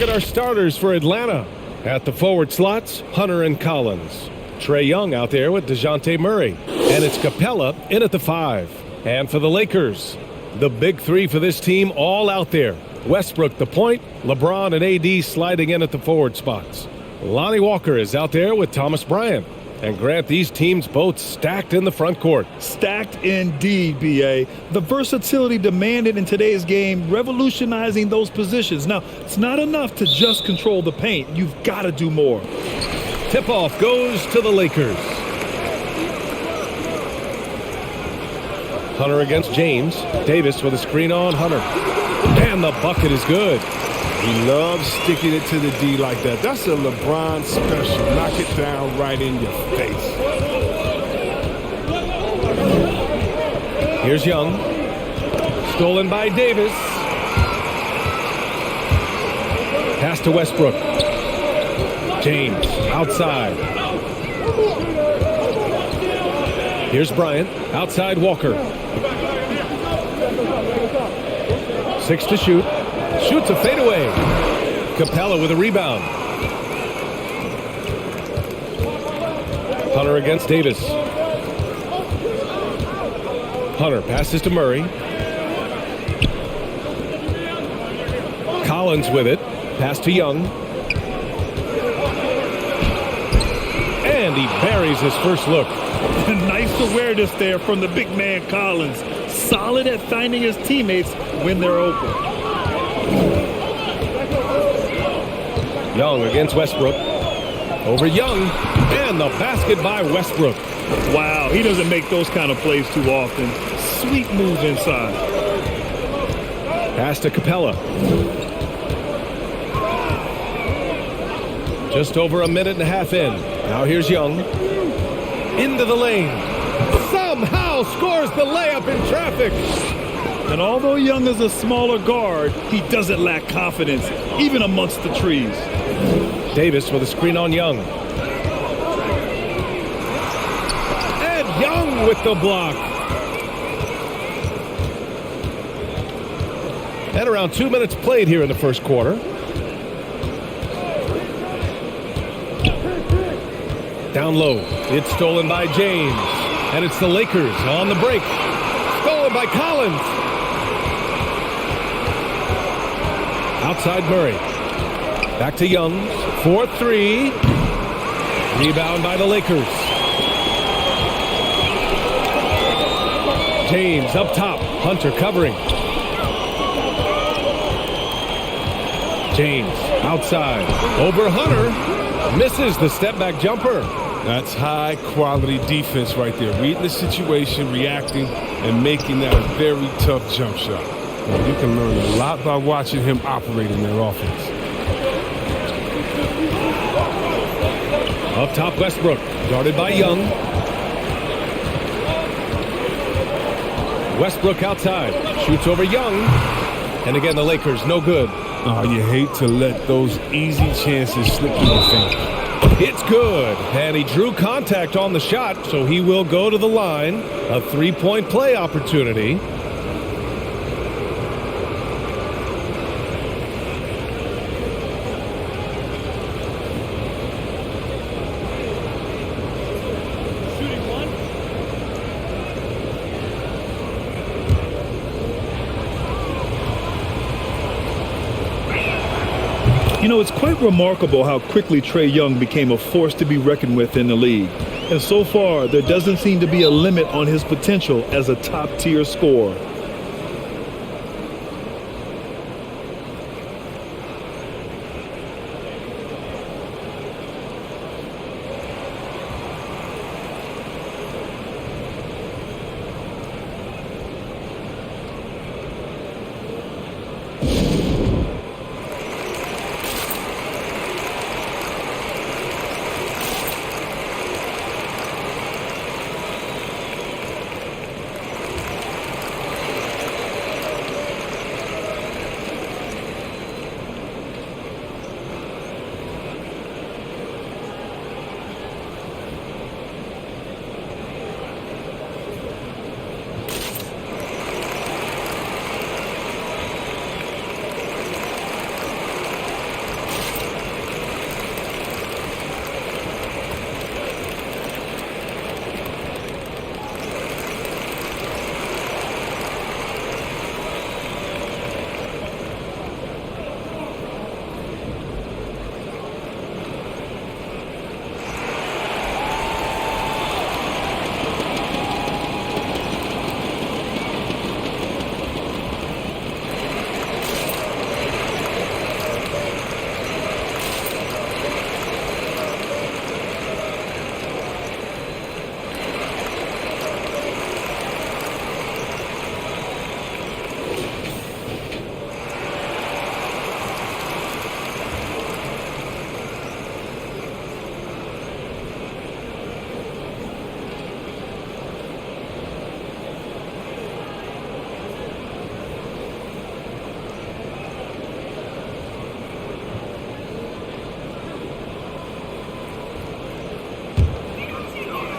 look at our starters for Atlanta. At the forward slots, Hunter and Collins. Trae Young out there with DeJounte Murray. And it's Capella in at the 5. And for the Lakers, the big three for this team all out there. Westbrook the point, LeBron and AD sliding in at the forward spots. Lonnie Walker is out there with Thomas Bryant. And Grant, these teams both stacked in the front court. Stacked indeed, B.A. The versatility demanded in today's game, revolutionizing those positions. Now, it's not enough to just control the paint. You've got to do more. Tip-off goes to the Lakers. Hunter against James. Davis with a screen on Hunter. And the bucket is good. He loves sticking it to the D like that. That's a LeBron special. Knock it down right in your face. Here's Young. Stolen by Davis. Pass to Westbrook. James outside. Here's Bryant. Outside Walker. 6 to shoot. Shoots a fadeaway. Capella with a rebound. Hunter against Davis. Hunter passes to Murray. Collins with it. Pass to Young. And he buries his first look. Nice awareness there from the big man Collins. Solid at finding his teammates when they're open. Young against Westbrook. Over Young. And the basket by Westbrook. Wow, he doesn't make those kind of plays too often. Sweet move inside. Pass to Capella. Just over a minute and a half in. Now here's Young. Into the lane. Somehow scores the layup in traffic. And although Young is a smaller guard, he doesn't lack confidence, even amongst the trees. Davis with a screen on Young. And Young with the block. And around 2 minutes played here in the first quarter. Down low. It's stolen by James. And it's the Lakers on the break. Stolen by Collins. Outside Murray. Back to Young. 4-3. Rebound by the Lakers. James up top. Hunter covering. James outside. Over Hunter. Misses the step back jumper. That's high quality defense right there. Reading the situation, reacting, and making that a very tough jump shot. And you can learn a lot by watching him operate in their offense. Up top, Westbrook. Guarded by Young. Westbrook outside. Shoots over Young. And again, the Lakers, no good. Oh, you hate to let those easy chances slip through your fingers. It's good. And he drew contact on the shot, so he will go to the line. A three-point play opportunity. You know, it's quite remarkable how quickly Trae Young became a force to be reckoned with in the league. And so far, there doesn't seem to be a limit on his potential as a top-tier scorer.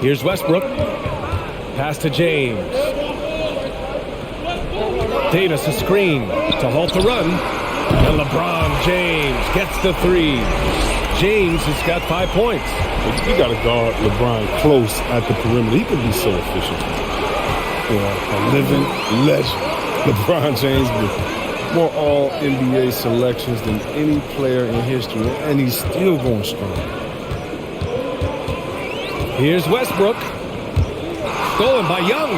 Here's Westbrook. Pass to James. Davis a screen to halt the run. And LeBron James gets the three. James has got 5 points. You got to guard LeBron close at the perimeter. He can be so efficient. A living legend. LeBron James with more all-NBA selections than any player in history, and he's still going strong. Here's Westbrook. Stolen by Young.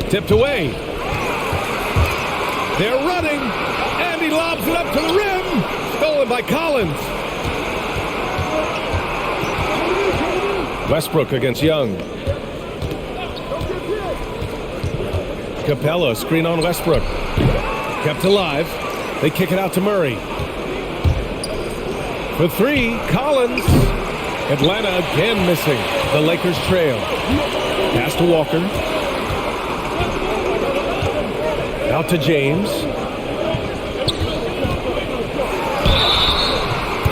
Tipped away. They're running, and he lobs it up to the rim. Stolen by Collins. Westbrook against Young. Capella, screen on Westbrook. Kept alive. They kick it out to Murray. For three, Collins. Atlanta again missing. The Lakers trail. Pass to Walker. Out to James.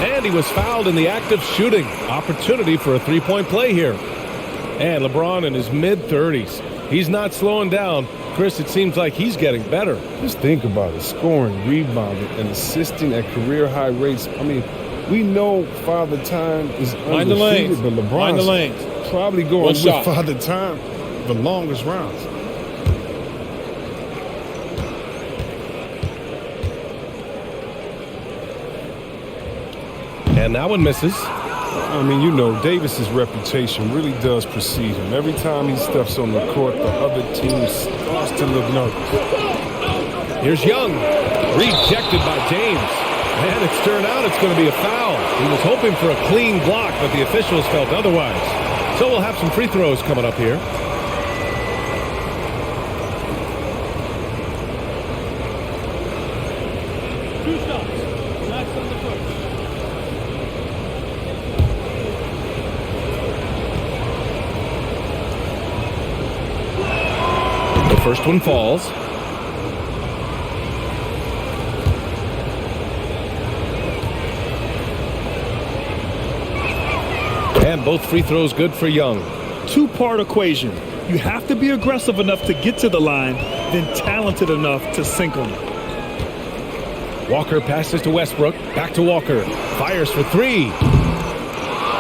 And he was fouled in the act of shooting. Opportunity for a three-point play here. And LeBron in his mid-30s. He's not slowing down. Chris, it seems like he's getting better. Just think about it. Scoring, rebounding, and assisting at career-high rates. I mean, we know Father Time is undefeated, but LeBron's probably going with Father Time the longest rounds. And that one misses. I mean, you know, Davis's reputation really does precede him. Every time he steps on the court, the other team starts to look nervous. Here's Young. Rejected by James. And it's turned out it's going to be a foul. He was hoping for a clean block, but the officials felt otherwise. So we'll have some free throws coming up here. First one falls. And both free throws good for Young. Two-part equation. You have to be aggressive enough to get to the line, then talented enough to sink them. Walker passes to Westbrook. Back to Walker. Fires for three.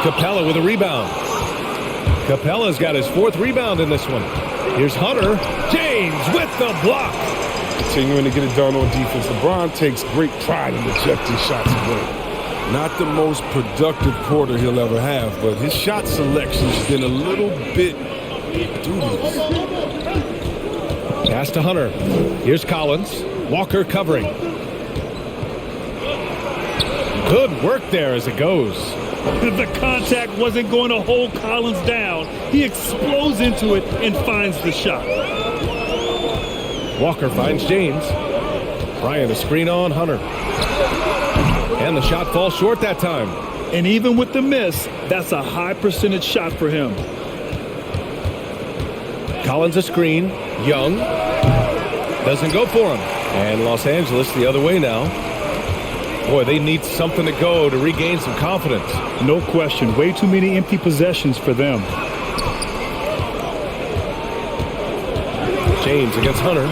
Capella with a rebound. Capella's got his fourth rebound in this one. Here's Hunter. James with the block. Continuing to get it done on defense. LeBron takes great pride in rejecting shots away. Not the most productive quarter he'll ever have, but his shot selection's been a little bit dubious. Pass to Hunter. Here's Collins. Walker covering. Good work there as it goes. The contact wasn't going to hold Collins down. He explodes into it and finds the shot. Walker finds James. Bryant a screen on Hunter. And the shot falls short that time. And even with the miss, that's a high percentage shot for him. Collins a screen. Young doesn't go for him. And Los Angeles the other way now. Boy, they need something to go to regain some confidence. No question. Way too many empty possessions for them. James against Hunter.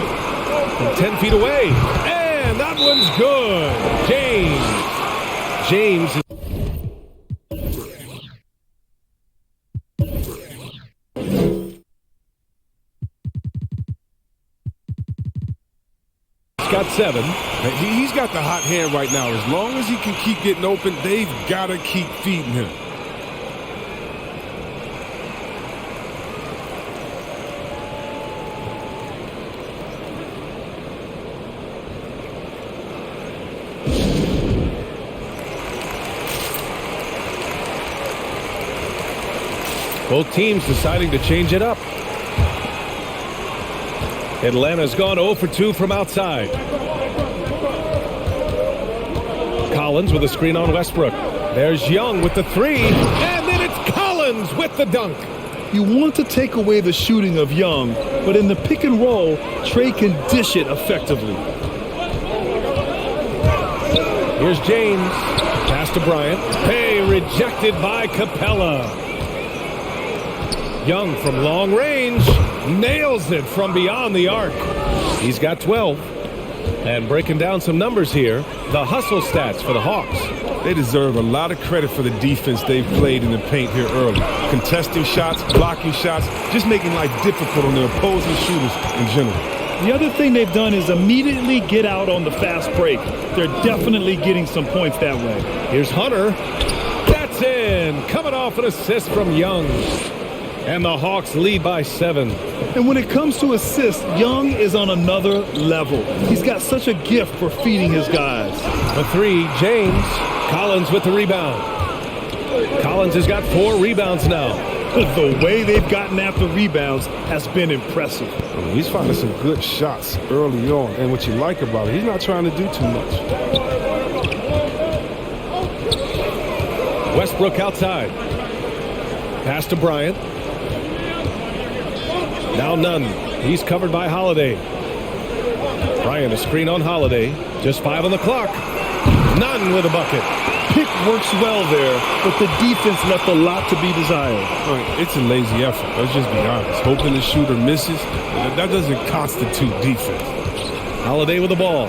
From 10 feet away. And that one's good. James. Got 7. He's got the hot hand right now. As long as he can keep getting open, they've got to keep feeding him. Both teams deciding to change it up. Atlanta's gone 0 for 2 from outside. Collins with a screen on Westbrook. There's Young with the three. And then it's Collins with the dunk. You want to take away the shooting of Young, but in the pick and roll, Trey can dish it effectively. Here's James. Pass to Bryant. Hey, rejected by Capella. Young from long range nails it from beyond the arc. He's got 12. And breaking down some numbers here, the hustle stats for the Hawks. They deserve a lot of credit for the defense they've played in the paint here early. Contesting shots, blocking shots, just making life difficult on their opposing shooters in general. The other thing they've done is immediately get out on the fast break. They're definitely getting some points that way. Here's Hunter. That's in. Coming off an assist from Young. And the Hawks lead by 7. And when it comes to assists, Young is on another level. He's got such a gift for feeding his guys. For 3, James. Collins with the rebound. Collins has got 4 rebounds now. The way they've gotten after rebounds has been impressive. I mean, he's finding some good shots early on. And what you like about it, he's not trying to do too much. Westbrook outside. Pass to Bryant. Now Nunn. He's covered by Holiday. Bryant a screen on Holiday. Just 5 on the clock. Nunn with a bucket. Pick works well there, but the defense left a lot to be desired. It's a lazy effort. Let's just be honest. Hoping the shooter misses, that doesn't constitute defense. Holiday with the ball.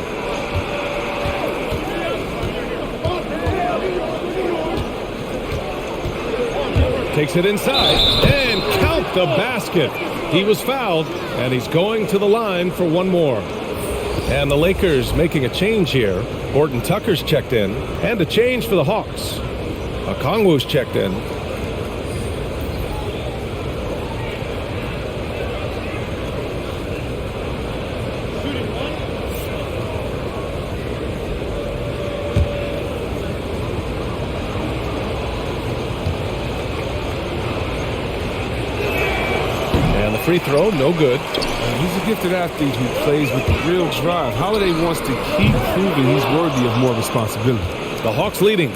Takes it inside and count the basket. He was fouled, and he's going to the line for one more. And the Lakers making a change here. Horton Tucker's checked in, and a change for the Hawks. Okongwu's checked in. And the free throw, no good. He's a gifted athlete who plays with the real drive. Holiday wants to keep proving he's worthy of more responsibility. The Hawks leading.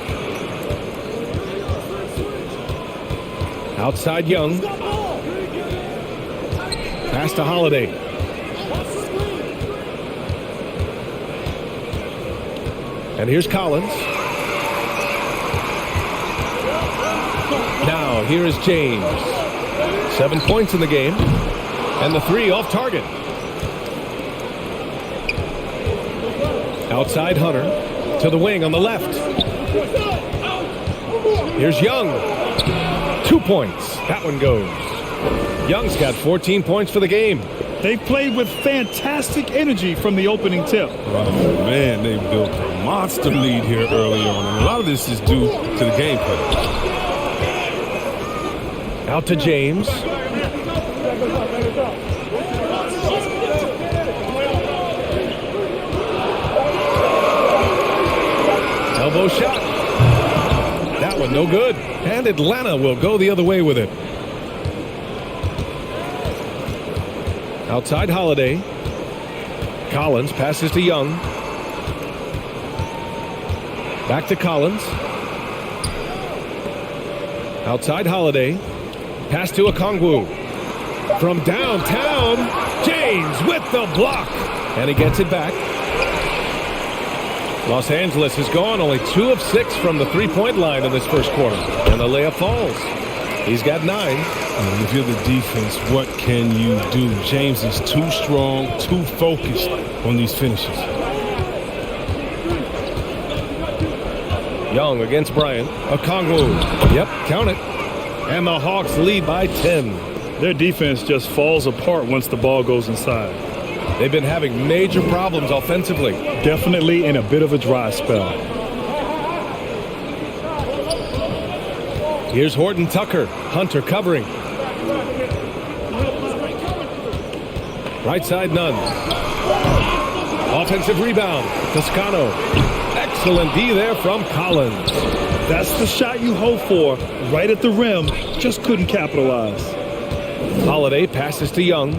Outside Young. Pass to Holiday. And here's Collins. Now here is James. 7 points in the game. And the 3 off target. Outside Hunter to the wing on the left. Here's Young. 2 points. That one goes. Young's got 14 points for the game. They played with fantastic energy from the opening tip. Oh, man, they built a monster lead here early on. And a lot of this is due to the gameplay. Out to James. Elbow shot. That one no good. And Atlanta will go the other way with it. Outside Holiday. Collins passes to Young. Back to Collins. Outside Holiday. Pass to Okongwu. From downtown, James with the block. And he gets it back. Los Angeles has gone only 2 of 6 from the three-point line in this first quarter. And the layup falls. He's got 9. And if you're the defense, what can you do? James is too strong, too focused on these finishes. Young against Bryant. Okongwu. Yep, count it. And the Hawks lead by 10. Their defense just falls apart once the ball goes inside. They've been having major problems offensively. Definitely in a bit of a dry spell. Here's Horton Tucker. Hunter covering. Right side Nunn. Offensive rebound. Toscano. Excellent D there from Collins. That's the shot you hope for. Right at the rim. Just couldn't capitalize. Holiday passes to Young.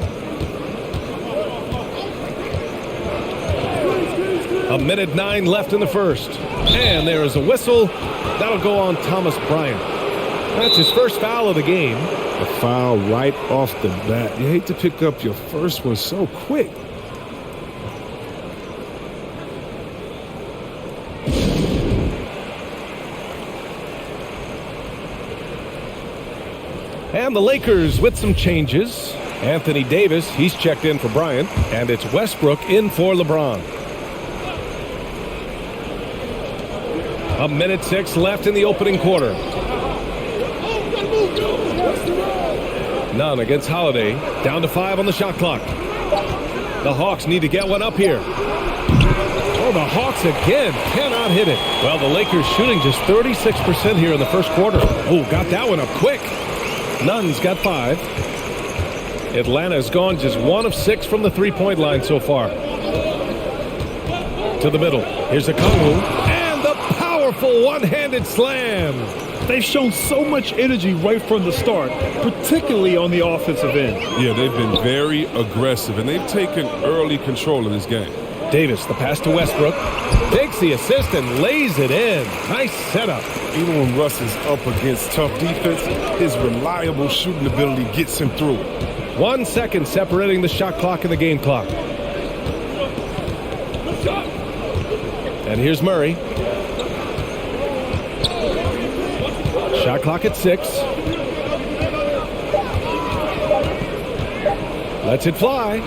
A minute 9 left in the first. And there is a whistle. That'll go on Thomas Bryant. That's his first foul of the game. A foul right off the bat. You hate to pick up your first one so quick. And the Lakers with some changes. Anthony Davis, he's checked in for Bryant. And it's Westbrook in for LeBron. 1:06 left in the opening quarter. None against Holiday. Down to 5 on the shot clock. The Hawks need to get one up here. Oh, the Hawks again cannot hit it. Well, the Lakers shooting just 36% here in the first quarter. Oh, got that one up quick. Nunn's got 5. Atlanta's gone just 1 of 6 from the three-point line so far. To the middle. Here's Okongwu. And the powerful one-handed slam. They've shown so much energy right from the start, particularly on the offensive end. Yeah, they've been very aggressive, and they've taken early control of this game. Davis, the pass to Westbrook. Takes the assist and lays it in. Nice setup. Even when Russ is up against tough defense, his reliable shooting ability gets him through. 1 second separating the shot clock and the game clock. And here's Murray. Shot clock at 6. Lets it fly.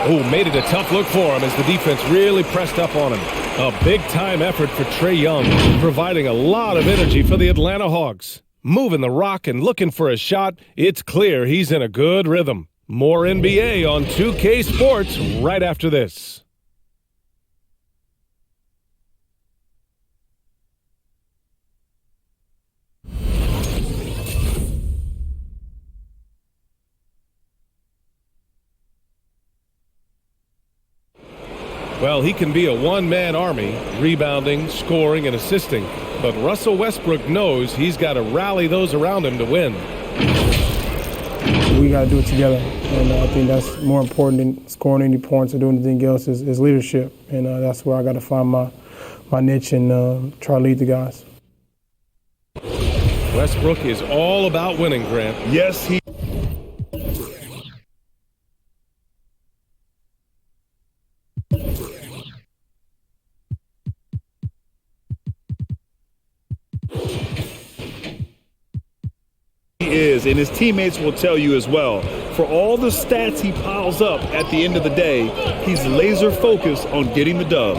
Oh, made it a tough look for him as the defense really pressed up on him. A big-time effort for Trae Young, providing a lot of energy for the Atlanta Hawks. Moving the rock and looking for a shot, it's clear he's in a good rhythm. More NBA on 2K Sports right after this. Well, he can be a one-man army, rebounding, scoring, and assisting. But Russell Westbrook knows he's got to rally those around him to win. We got to do it together. And I think that's more important than scoring any points or doing anything else is leadership. And that's where I got to find my niche and try to lead the guys. Westbrook is all about winning, Grant. Yes, he is, and his teammates will tell you as well. For all the stats he piles up at the end of the day, he's laser focused on getting the dub.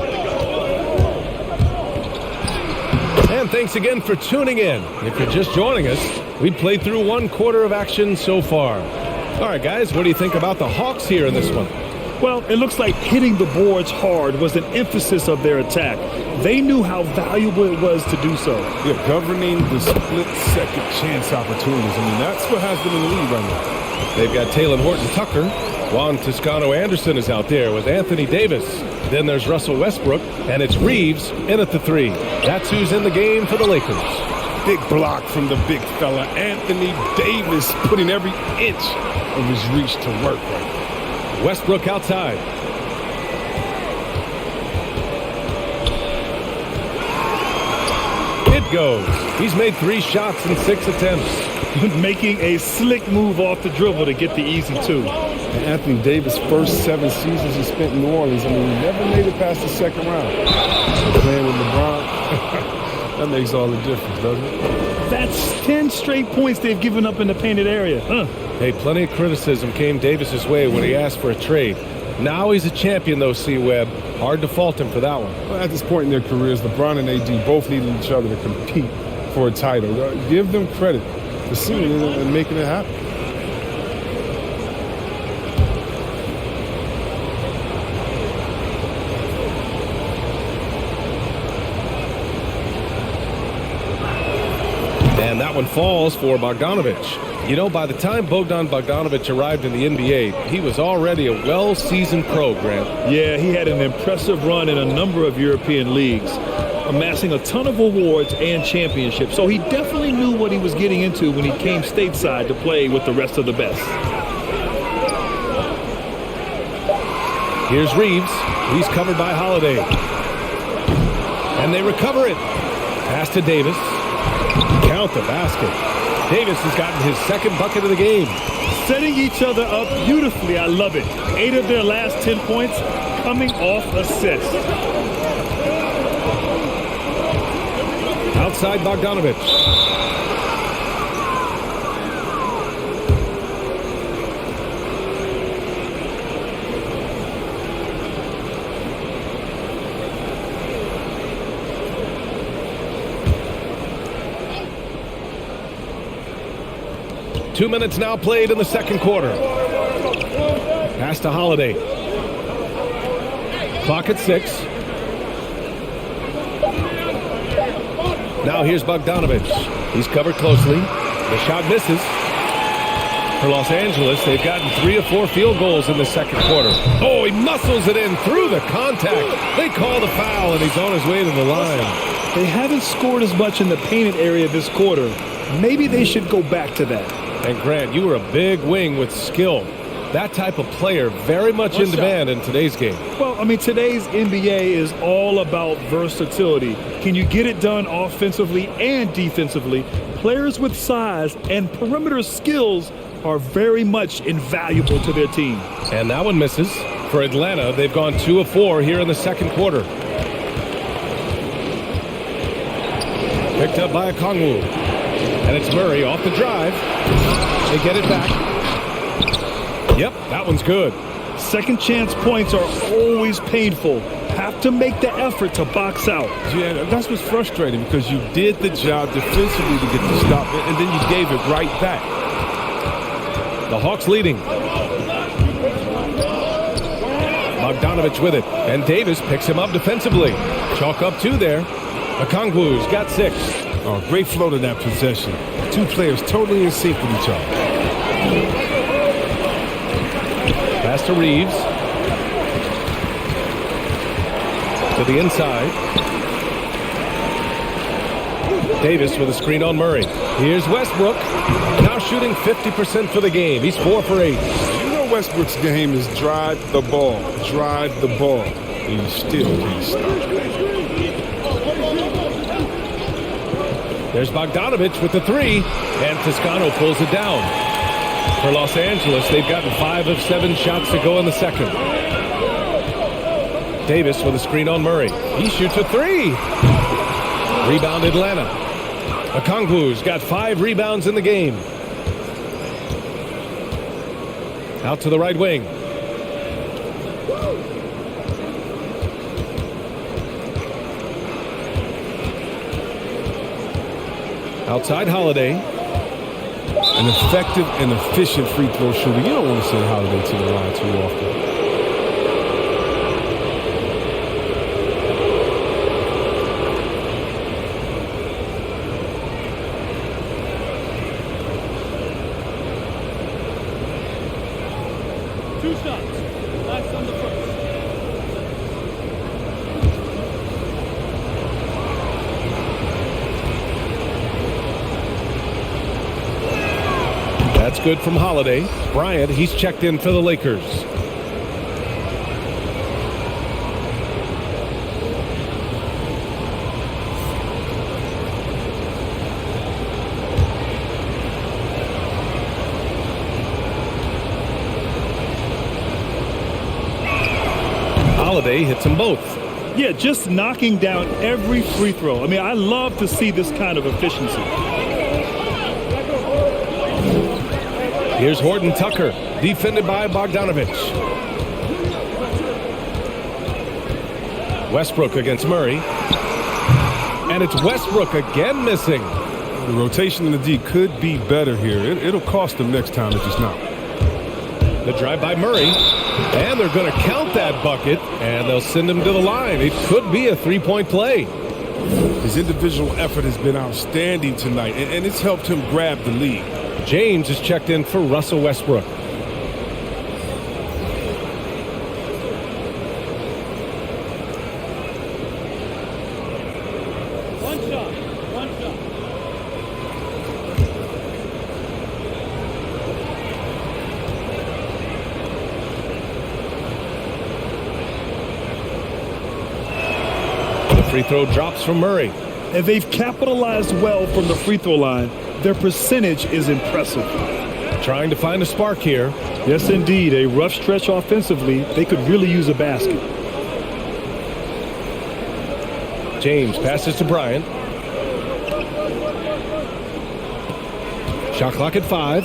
And thanks again for tuning in. If you're just joining us, we played through 1 quarter of action so far. All right, guys, what do you think about the Hawks here in this one? Well, it looks like hitting the boards hard was an emphasis of their attack. They knew how valuable it was to do so. Yeah, governing the split-second chance opportunities. I mean, that's what has them in the lead right now. They've got Talen Horton-Tucker. Juan Toscano-Anderson is out there with Anthony Davis. Then there's Russell Westbrook, and it's Reeves in at the 3. That's who's in the game for the Lakers. Big block from the big fella. Anthony Davis putting every inch of his reach to work right now. Westbrook outside. It goes. He's made 3 shots in 6 attempts. Making a slick move off the dribble to get the easy 2. And Anthony Davis' first 7 seasons he spent in New Orleans, I mean, he never made it past the second round. So playing with LeBron, that makes all the difference, doesn't it? That's 10 straight points they've given up in the painted area. Hey, plenty of criticism came Davis's way when he asked for a trade. Now he's a champion, though, C-Webb. Hard to fault him for that one. Well, at this point in their careers, LeBron and AD both needed each other to compete for a title. Give them credit for seeing it and making it happen. And that one falls for Bogdanović. You know, by the time Bogdan Bogdanović arrived in the NBA, he was already a well-seasoned pro, Grant. Yeah, he had an impressive run in a number of European leagues, amassing a ton of awards and championships. So he definitely knew what he was getting into when he came stateside to play with the rest of the best. Here's Reeves. He's covered by Holiday. And they recover it. Pass to Davis. Count count the basket. Davis has gotten his second bucket of the game. Setting each other up beautifully. I love it. 8 of their last 10 points coming off assists. Outside Bogdanovich. Two minutes now played in the second quarter. Pass to Holiday. Clock at 6. Now here's Bogdanovich. He's covered closely. The shot misses. For Los Angeles, they've gotten 3 or 4 field goals in the second quarter. Oh, he muscles it in through the contact. They call the foul, and he's on his way to the line. They haven't scored as much in the painted area this quarter. Maybe they should go back to that. And Grant, you were a big wing with skill. That type of player very much in demand in today's game. Well, I mean, today's NBA is all about versatility. Can you get it done offensively and defensively? Players with size and perimeter skills are very much invaluable to their team. And that one misses. For Atlanta, they've gone 2 of 4 here in the second quarter. Picked up by Okongwu. And it's Murray off the drive. They get it back. Yep, that one's good. Second chance points are always painful. Have to make the effort to box out. Yeah, that's what's frustrating because you did the job defensively to get the stop, and then you gave it right back. The Hawks leading. Bogdanovich with it. And Davis picks him up defensively. Chalk up 2 there. Okongwu's got 6. Oh, great flow to that possession. 2 players totally in sync with each other. Pass to Reeves. To the inside. Davis with a screen on Murray. Here's Westbrook. Now shooting 50% for the game. He's 4 for 8. You know Westbrook's game is drive the ball. Drive the ball. And you still can't stop. There's Bogdanovich with the 3, and Toscano pulls it down. For Los Angeles, they've gotten 5 of 7 shots to go in the second. Davis with a screen on Murray. He shoots a 3. Rebound Atlanta. Okongwu's got 5 rebounds in the game. Out to the right wing. Outside Holiday. An effective and efficient free throw shooter. You don't want to send Holiday to the line too often. That's good from Holiday. Bryant, he's checked in for the Lakers. Holiday hits them both. Yeah, just knocking down every free throw. I mean, I love to see this kind of efficiency. Here's Horton Tucker, defended by Bogdanovich. Westbrook against Murray. And it's Westbrook again missing. The rotation in the D could be better here. It'll cost them next time if it's not. The drive by Murray. And they're going to count that bucket, and they'll send him to the line. It could be a 3-point play. His individual effort has been outstanding tonight, and it's helped him grab the lead. James is checked in for Russell Westbrook. One shot. The free throw drops from Murray. and they've capitalized well from the free throw line. Their percentage is impressive. Trying to find a spark here. Yes, indeed. A rough stretch offensively. They could really use a basket. James passes to Bryant. Shot clock at 5.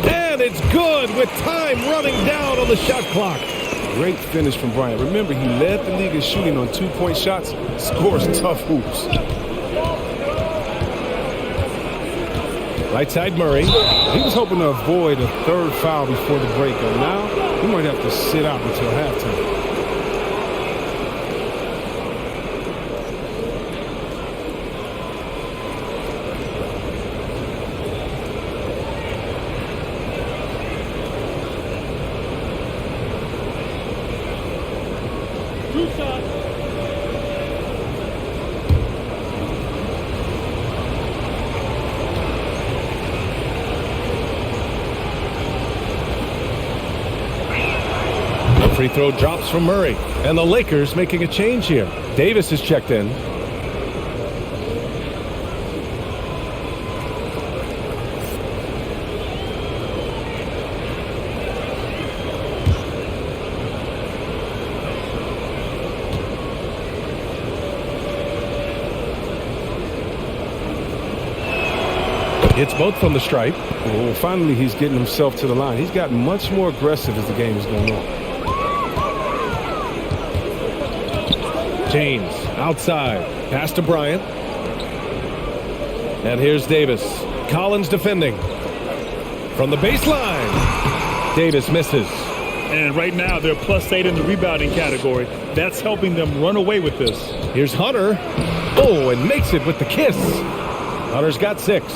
And it's good with time running down on the shot clock. Great finish from Bryant. Remember, he led the league in shooting on 2-point shots, scores tough hoops. Right side Murray. He was hoping to avoid a third foul before the break, and now he might have to sit out until halftime. Free throw drops from Murray. And the Lakers making a change here. Davis is checked in. It's both from the stripe. Oh, finally, he's getting himself to the line. He's gotten much more aggressive as the game is going on. James outside. Pass to Bryant. And here's Davis. Collins defending. From the baseline. Davis misses. And right now they're +8 in the rebounding category. That's helping them run away with this. Here's Hunter. Oh, and makes it with the kiss. Hunter's got 6.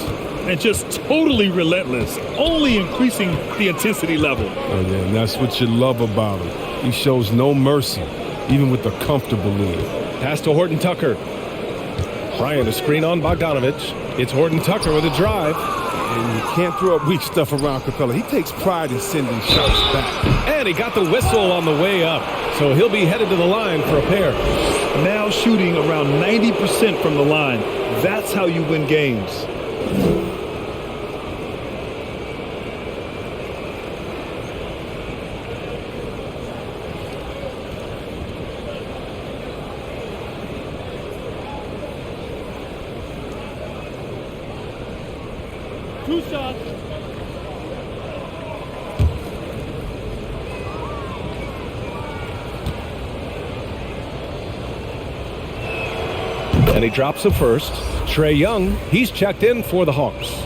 And just totally relentless, only increasing the intensity level. Oh, yeah, and that's what you love about him. He shows no mercy, even with a comfortable lead. Pass to Horton Tucker. Bryant a screen on Bogdanovich. It's Horton Tucker with a drive. And you can't throw up weak stuff around Capella. He takes pride in sending shots back. And he got the whistle on the way up. So he'll be headed to the line for a pair. Now shooting around 90% from the line. That's how you win games. Two shots. And he drops the first. Trae Young, he's checked in for the Hawks.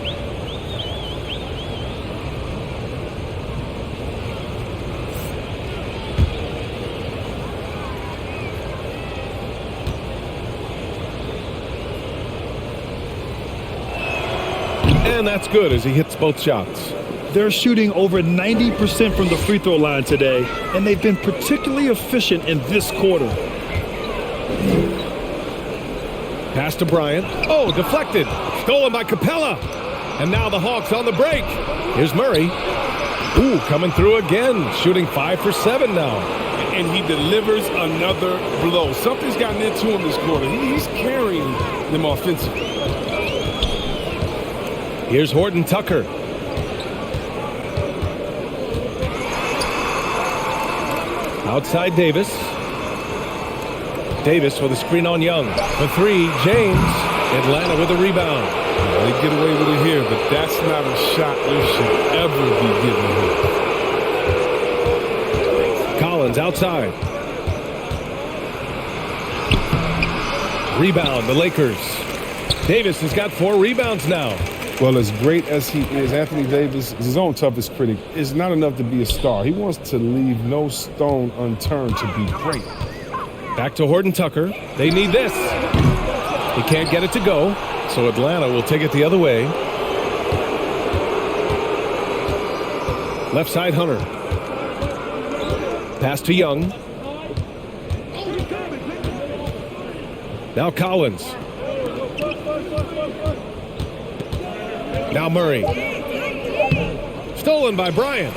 And that's good as he hits both shots. They're shooting over 90% from the free throw line today, and they've been particularly efficient in this quarter. Pass to Bryant. Oh, deflected. Stolen by Capella. And now the Hawks on the break. Here's Murray. Ooh, coming through again. Shooting 5 for 7 now. And he delivers another blow. Something's gotten into him this quarter. He's carrying them offensively. Here's Horton Tucker. Outside Davis. Davis with a screen on Young. For 3, James. Atlanta with a rebound. They get away with it here, but that's not a shot you should ever be giving him. Collins outside. Rebound, the Lakers. Davis has got 4 rebounds now. Well, as great as he is, Anthony Davis is his own toughest critic. It's not enough to be a star. He wants to leave no stone unturned to be great. Back to Horton Tucker. They need this. He can't get it to go, so Atlanta will take it the other way. Left side Hunter. Pass to Young. Now Collins. Now Murray. Stolen by Bryant.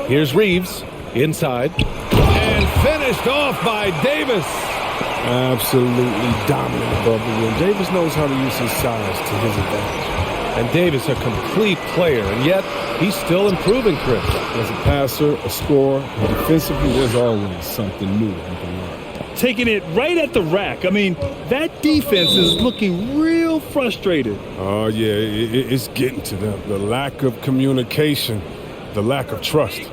Here's Reeves. Inside. And finished off by Davis. Absolutely dominant above the rim. Davis knows how to use his size to his advantage. And Davis, a complete player, and yet he's still improving, Chris. As a passer, a scorer, and defensively, there's always something new you can learn. Taking it right at the rack. I mean, that defense is looking real frustrated. Oh, yeah, it's getting to them. The lack of communication, the lack of trust.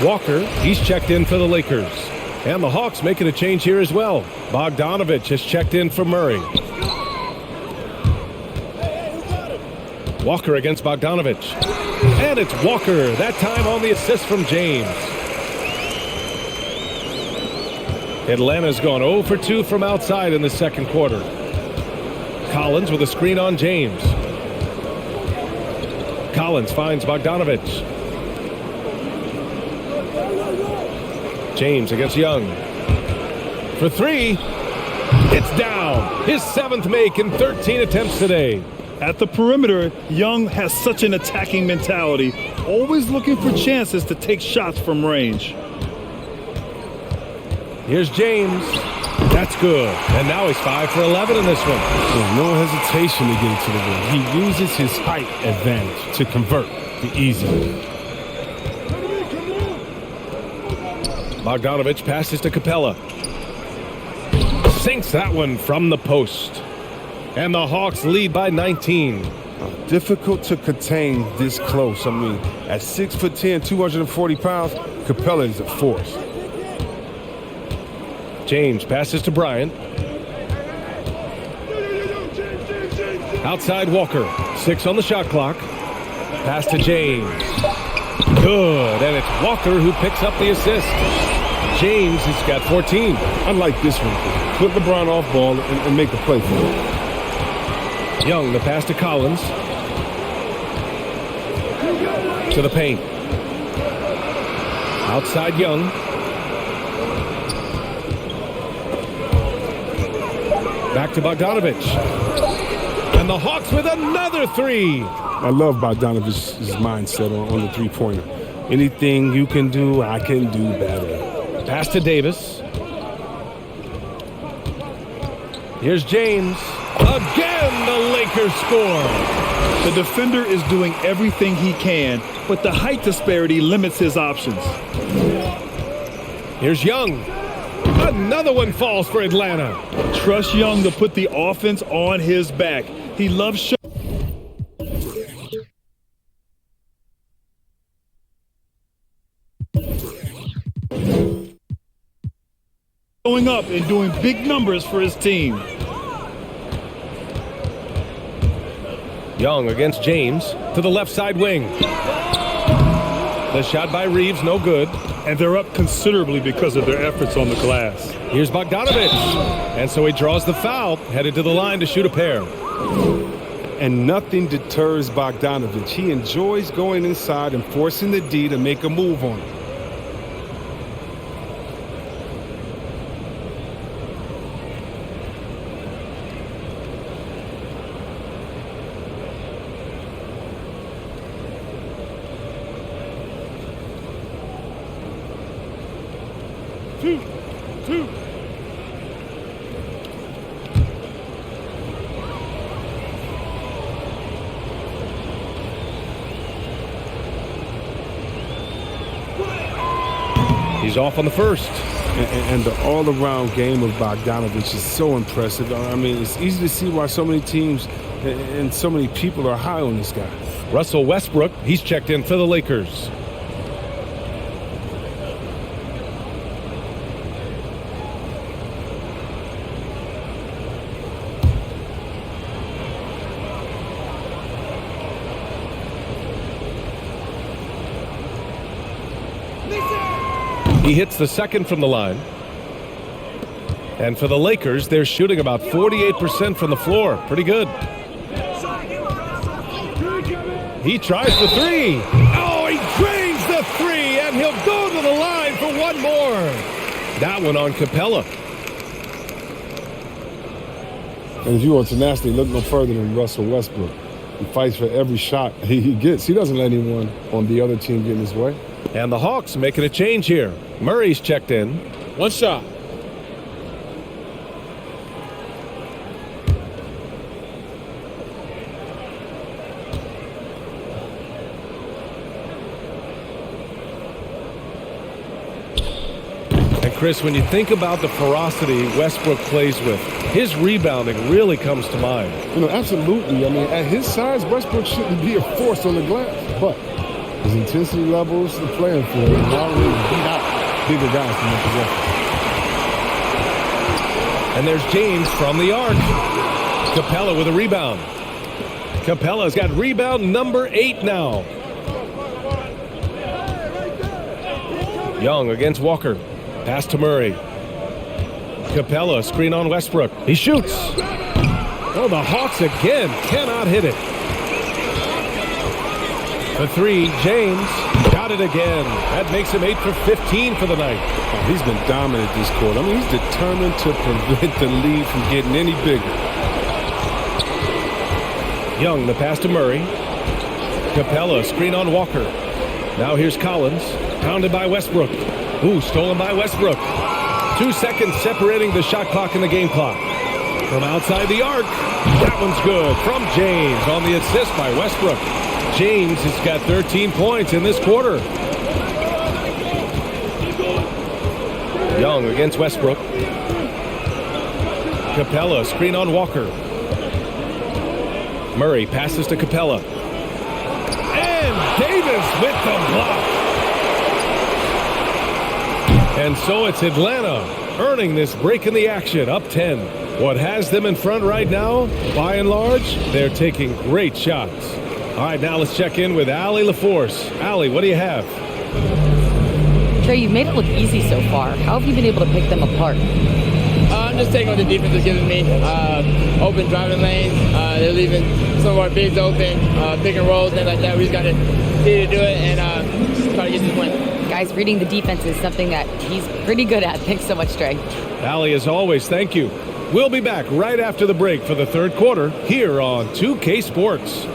Walker, he's checked in for the Lakers. And the Hawks making a change here as well. Bogdanovich has checked in for Murray. Walker against Bogdanovich. And it's Walker, that time on the assist from James. Atlanta's gone 0 for 2 from outside in the second quarter. Collins with a screen on James. Collins finds Bogdanovich. James against Young. For three. It's down. His 7th make in 13 attempts today. At the perimeter, Young has such an attacking mentality, always looking for chances to take shots from range. Here's James. That's good. And now he's 5 for 11 in this one. There's no hesitation to get into the rim. He uses his height advantage to convert the easy. Bogdanovich passes to Capella. Sinks that one from the post. And the Hawks lead by 19. Difficult to contain this close. I mean, at 6'10", 240 pounds, Capella is a force. James passes to Bryant. Outside Walker. 6 on the shot clock. Pass to James. Good. And it's Walker who picks up the assist. James has got 14. I like this one. Put LeBron off ball and make a play for him. Young, the pass to Collins. To the paint. Outside Young. Back to Bogdanovich. And the Hawks with another three. I love Bogdanovich's mindset on the three-pointer. Anything you can do, I can do better. Pass to Davis. Here's James. Again, the Lakers score. The defender is doing everything he can, but the height disparity limits his options. Here's Young. Another one falls for Atlanta. Trust Young to put the offense on his back. He loves showing up and doing big numbers for his team. Young against James to the left side wing. The shot by Reeves, no good. And they're up considerably because of their efforts on the glass. Here's Bogdanovich. And so he draws the foul, headed to the line to shoot a pair. And nothing deters Bogdanovich. He enjoys going inside and forcing the D to make a move on him. Two. He's off on the first. And the all-around game of Bogdanovich is so impressive. I mean, it's easy to see why so many teams and so many people are high on this guy. Russell Westbrook, he's checked in for the Lakers. He hits the second from the line. And for the Lakers, they're shooting about 48% from the floor. Pretty good. He tries the three. Oh, he drains the three, and he'll go to the line for one more. That one on Capella. And if you want to nasty, look no further than Russell Westbrook. He fights for every shot he gets. He doesn't let anyone on the other team get in his way. And the Hawks making a change here. Murray's checked in. One shot. Chris, when you think about the ferocity Westbrook plays with, his rebounding really comes to mind. You know, absolutely. I mean, at his size, Westbrook shouldn't be a force on the glass. But his intensity levels, the playing for him, already beat out bigger guys from the possession. And there's James from the arc. Capella with a rebound. Capella's got rebound number 8 now. Young against Walker. Pass to Murray. Capella, screen on Westbrook. He shoots. Oh, the Hawks again cannot hit it. The three, James got it again. That makes him 8 for 15 for the night. Oh, he's been dominant this quarter. I mean, he's determined to prevent the lead from getting any bigger. Young, the pass to Murray. Capella, screen on Walker. Now here's Collins, pounded by Westbrook. Ooh, stolen by Westbrook. 2 seconds separating the shot clock and the game clock. From outside the arc, that one's good. From James on the assist by Westbrook. James has got 13 points in this quarter. Young against Westbrook. Capella, screen on Walker. Murray passes to Capella. And Davis with the block. And so it's Atlanta earning this break in the action, up 10. What has them in front right now, by and large, they're taking great shots. All right, now let's check in with Allie LaForce. Allie, what do you have? Trey, you've made it look easy so far. How have you been able to pick them apart? I'm just taking what the defense is giving me. Open driving lanes. They're leaving some of our bigs open, pick and rolls, things like that. We just got to continue to do it and try to get this win. Guys, reading the defense is something that he's pretty good at. Thanks so much, Trey. Allie, as always, thank you. We'll be back right after the break for the third quarter here on 2K Sports.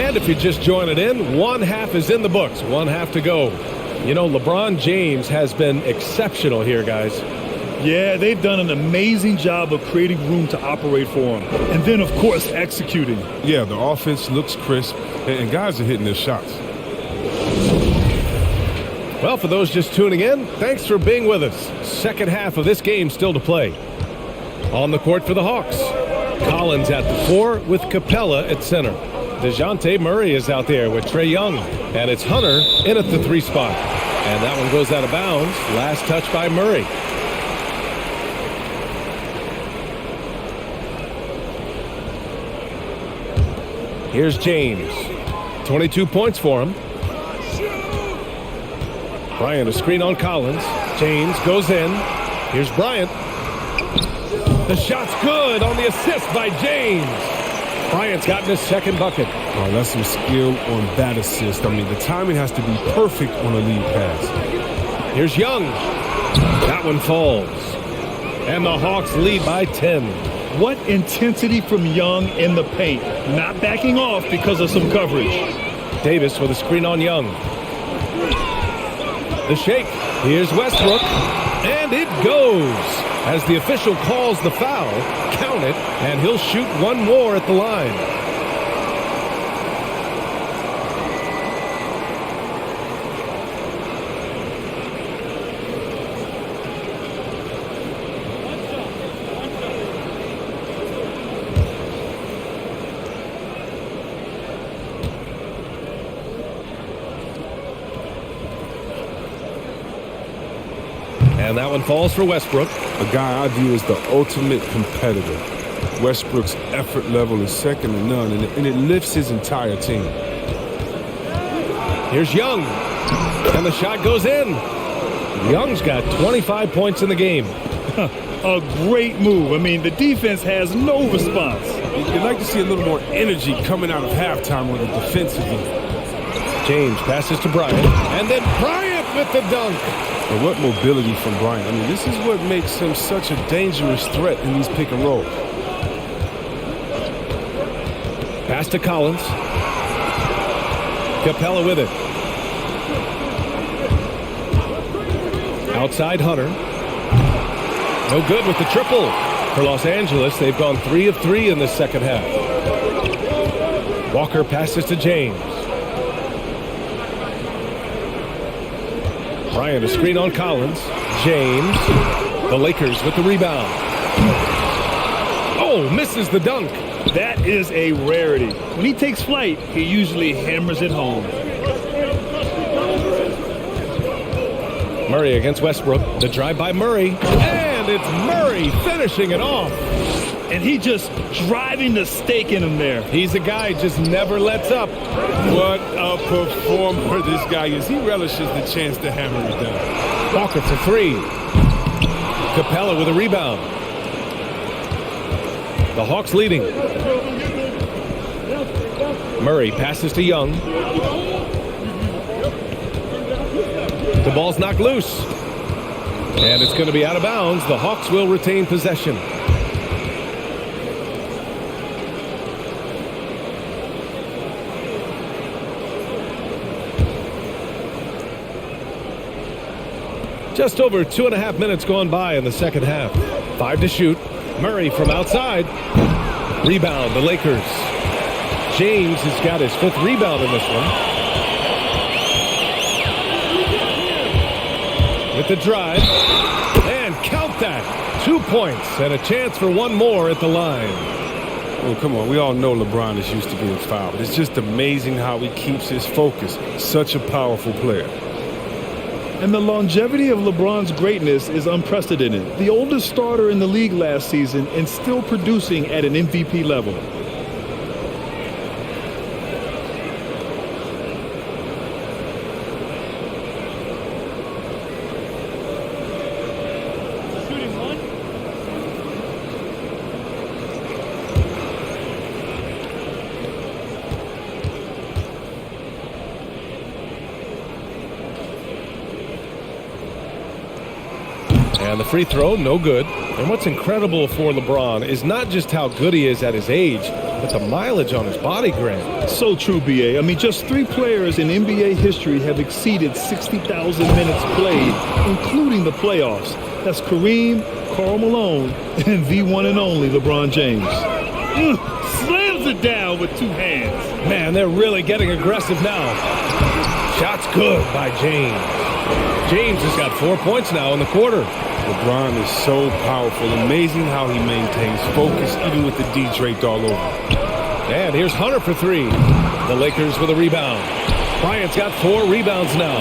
And if you just join it in, one half is in the books, one half to go. You know, LeBron James has been exceptional here, guys. Yeah, they've done an amazing job of creating room to operate for him. And then, of course, executing. Yeah, the offense looks crisp, and guys are hitting their shots. Well, for those just tuning in, thanks for being with us. Second half of this game still to play. On the court for the Hawks. Collins at the 4 with Capella at center. DeJounte Murray is out there with Trae Young. And it's Hunter in at the 3 spot. And that one goes out of bounds. Last touch by Murray. Here's James. 22 points for him. Bryant, a screen on Collins. James goes in. Here's Bryant. The shot's good on the assist by James. Bryant's gotten his second bucket. Oh, that's some skill on that assist. I mean, the timing has to be perfect on a lead pass. Here's Young. That one falls. And the Hawks lead by 10. What intensity from Young in the paint. Not backing off because of some coverage. Davis with a screen on Young. The shake. Here's Westbrook. And it goes. As the official calls the foul, count it, and he'll shoot one more at the line. And that one falls for Westbrook. A guy I view as the ultimate competitor. Westbrook's effort level is second to none, and it lifts his entire team. Here's Young, and the shot goes in. Young's got 25 points in the game. A great move. I mean, the defense has no response. You'd like to see a little more energy coming out of halftime with the defensive end. James passes to Bryant, and then Bryant with the dunk. And what mobility from Bryant. I mean, this is what makes him such a dangerous threat in these pick and rolls. Pass to Collins. Capella with it. Outside Hunter. No good with the triple. For Los Angeles, they've gone 3 of 3 in the second half. Walker passes to James. Bryant, a screen on Collins. James. The Lakers with the rebound. Oh, misses the dunk. That is a rarity. When he takes flight, he usually hammers it home. Murray against Westbrook. The drive by Murray. And it's Murray finishing it off. And he just driving the stake in him there. He's a guy who just never lets up. What a performer this guy is. He relishes the chance to hammer it down. Walker for 3. Capella with a rebound. The Hawks leading. Murray passes to Young. The ball's knocked loose. And it's going to be out of bounds. The Hawks will retain possession. Just over 2.5 minutes gone by in the second half. 5 to shoot. Murray from outside. Rebound, the Lakers. James has got his 5th rebound in this one. With the drive. And count that. 2 points and a chance for one more at the line. Oh, come on. We all know LeBron is used to being fouled. It's just amazing how he keeps his focus. Such a powerful player. And the longevity of LeBron's greatness is unprecedented. The oldest starter in the league last season and still producing at an MVP level. And the free throw, no good. And what's incredible for LeBron is not just how good he is at his age, but the mileage on his body, Grant. So true, B.A. I mean, just 3 players in NBA history have exceeded 60,000 minutes played, including the playoffs. That's Kareem, Karl Malone, and the one and only LeBron James. Slams it down with 2 hands. Man, they're really getting aggressive now. Shot's good by James. James has got 4 points now in the quarter. LeBron is so powerful. Amazing how he maintains focus even with the D draped all over. And here's Hunter for 3. The Lakers with a rebound. Bryant's got 4 rebounds now.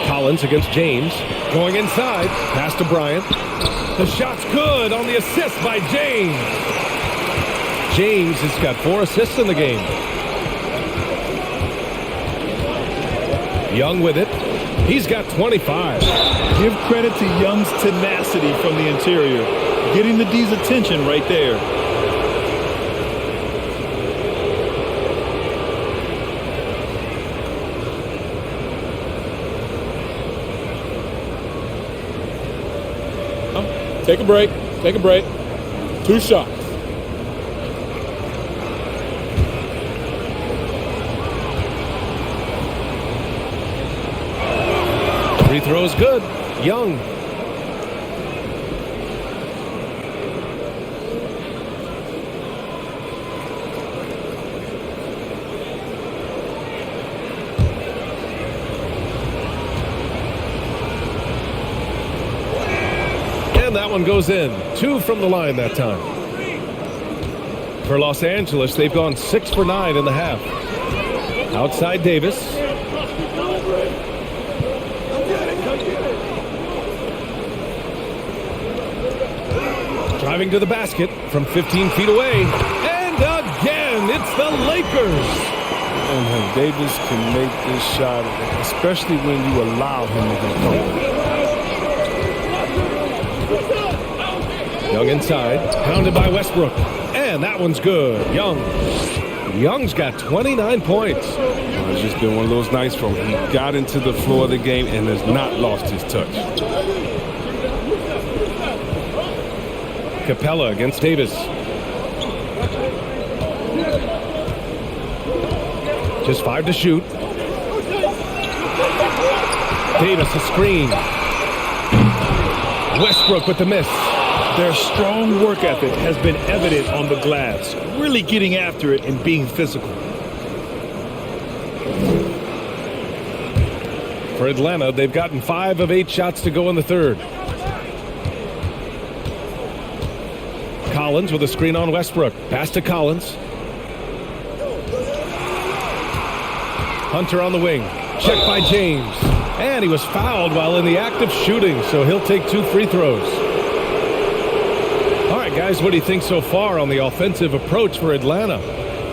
Collins against James. Going inside. Pass to Bryant. The shot's good on the assist by James. James has got 4 assists in the game. Young with it. He's got 25. Give credit to Young's tenacity from the interior. Getting the D's attention right there. Take a break. Take a break. 2 shots. Free throw's good. Young. And that one goes in. 2 from the line that time. For Los Angeles, they've gone 6 for 9 in the half. Outside Davis. Driving to the basket from 15 feet away. And again, it's the Lakers. And Davis can make this shot, especially when you allow him to get comfortable. Young inside, pounded by Westbrook. And that one's good. Young's got 29 points. It's just been one of those nights from he got into the floor of the game and has not lost his touch. Capella against Davis. Just 5 to shoot. Davis a screen. Westbrook with the miss. Their strong work ethic has been evident on the glass, really getting after it and being physical. For Atlanta, they've gotten 5 of 8 shots to go in the third. Collins with a screen on Westbrook. Pass to Collins. Hunter on the wing. Checked by James. And he was fouled while in the act of shooting, so he'll take 2 free throws. All right, guys, what do you think so far on the offensive approach for Atlanta?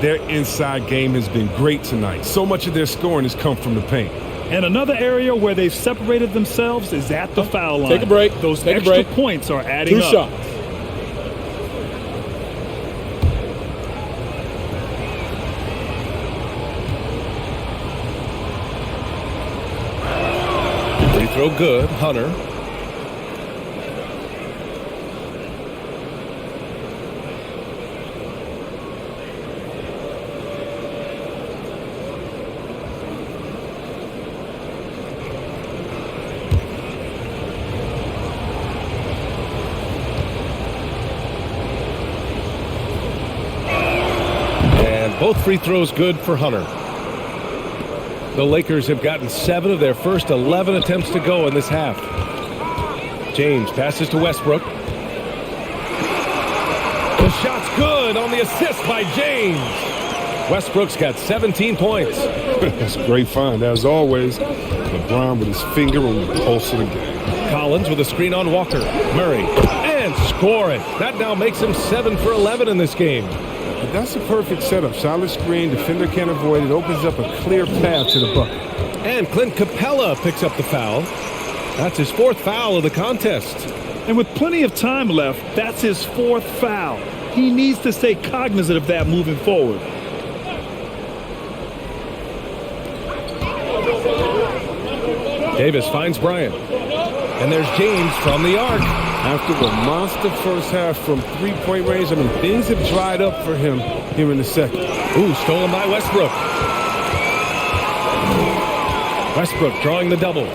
Their inside game has been great tonight. So much of their scoring has come from the paint. And another area where they've separated themselves is at the foul line. Take a break. Those Take a extra break. points are adding 2 up. shots. Free throw good. Hunter. And both free throws good for Hunter. The Lakers have gotten 7 of their first 11 attempts to go in this half. James passes to Westbrook. The shot's good on the assist by James. Westbrook's got 17 points. That's a great find. As always, LeBron with his finger on the pulse of the game. Collins with a screen on Walker. Murray. And scoring. That now makes him 7 for 11 in this game. That's a perfect setup. Solid screen, defender can't avoid it. Opens up a clear path to the bucket. And Clint Capella picks up the foul. That's his 4th foul of the contest. And with plenty of time left, that's his 4th foul. He needs to stay cognizant of that moving forward. Davis finds Bryant. And there's James from the arc. After a monster first half from three-point range, I mean, things have dried up for him here in the second. Ooh, stolen by Westbrook. Westbrook drawing the double.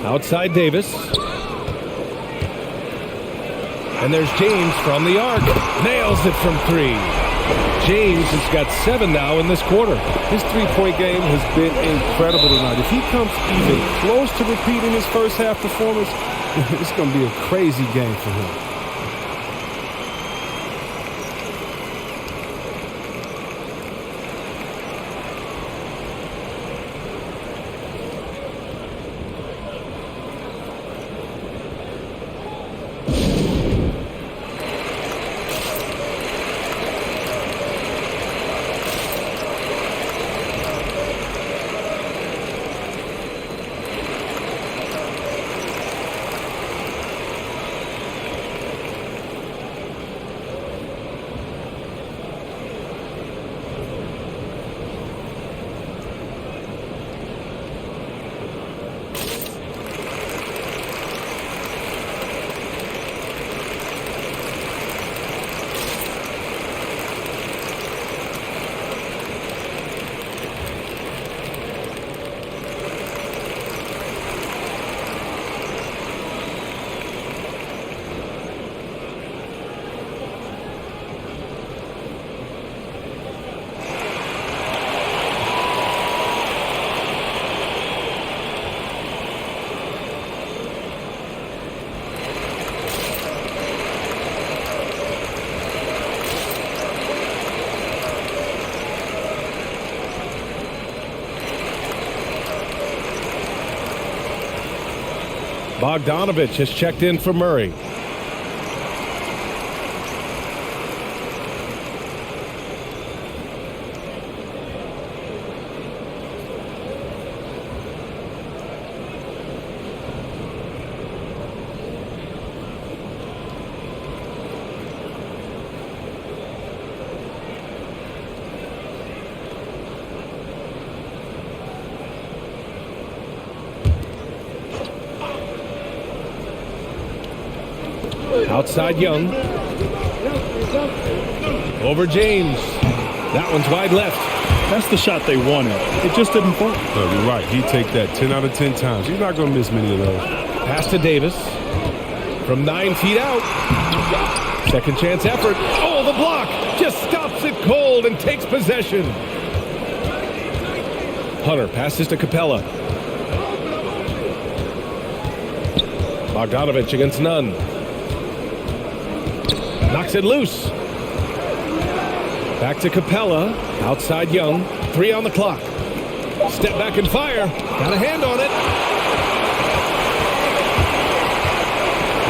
Outside Davis. And there's James from the arc. Nails it from 3. James has got 7 now in this quarter. His three-point game has been incredible tonight. If he comes even close to repeating his first half performance, it's going to be a crazy game for him. Bogdanovich has checked in for Murray. Outside Young. Over James. That one's wide left. That's the shot they wanted. It just didn't fall. No, you're right. He'd take that 10 out of 10 times. He's not going to miss many of those. Pass to Davis. From 9 feet out. Second chance effort. Oh, the block. Just stops it cold and takes possession. Hunter passes to Capella. Bogdanovich against Nunn. Knocks it loose. Back to Capella. Outside Young. 3 on the clock. Step back and fire. Got a hand on it.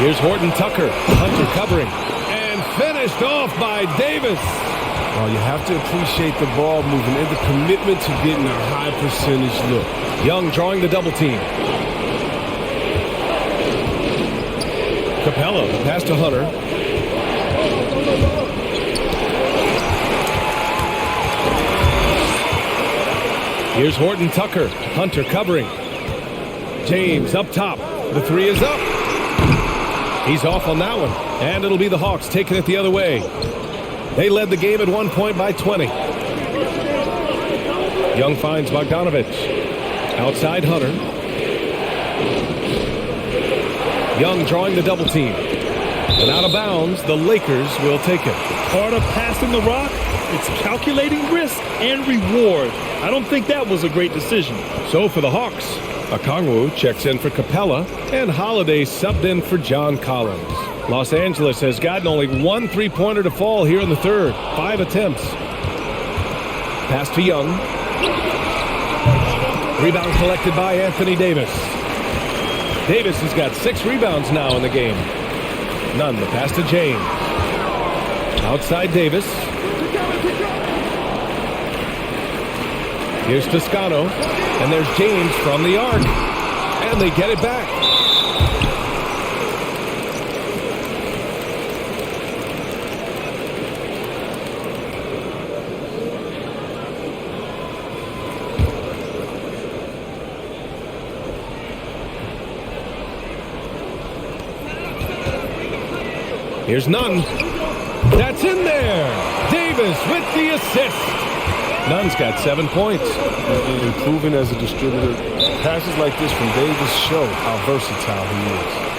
Here's Horton Tucker. Hunter covering. And finished off by Davis. Oh, you have to appreciate the ball moving and the commitment to getting a high percentage look. Young drawing the double team. Capella, pass to Hunter. Here's Horton Tucker. Hunter covering. James up top. The 3 is up. He's off on that one. And it'll be the Hawks taking it the other way. They led the game at 1 point by 20. Young finds Bogdanovich. Outside Hunter. Young drawing the double team. And out of bounds, the Lakers will take it. Part of passing the rock, it's calculating risk and reward. I don't think that was a great decision. So for the Hawks, Okongwu checks in for Capella, and Holiday subbed in for John Collins. Los Angeles has gotten only 1 3-pointer to fall here in the third. 5 attempts. Pass to Young. Rebound collected by Anthony Davis. Davis has got 6 rebounds now in the game. Nunn, the pass to James. Outside Davis. Here's Toscano. And there's James from the arc. And they get it back. Here's Nunn. That's in there. Davis with the assist. Nunn's got 7 points. Improving as a distributor. Passes like this from Davis show how versatile he is.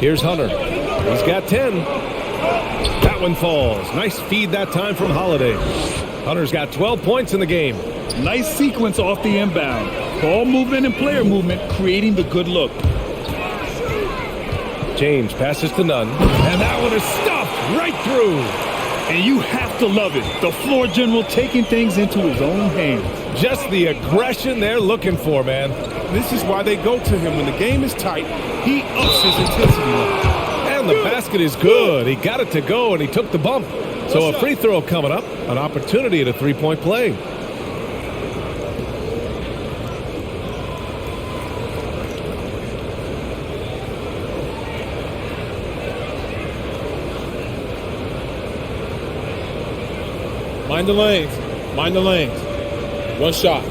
Here's Hunter. He's got 10. That one falls. Nice feed that time from Holiday. Hunter's got 12 points in the game. Nice sequence off the inbound. Ball movement and player movement creating the good look. James passes to Nunn. And that one is stuffed right through. And you have to love it. The floor general taking things into his own hands. Just the aggression they're looking for, man. This is why they go to him. When the game is tight, he ups his intensity level. And the basket is good. He got it to go, and he took the bump. So a free throw coming up, an opportunity at a three-point play. Mind the lanes. Mind the lanes. One shot.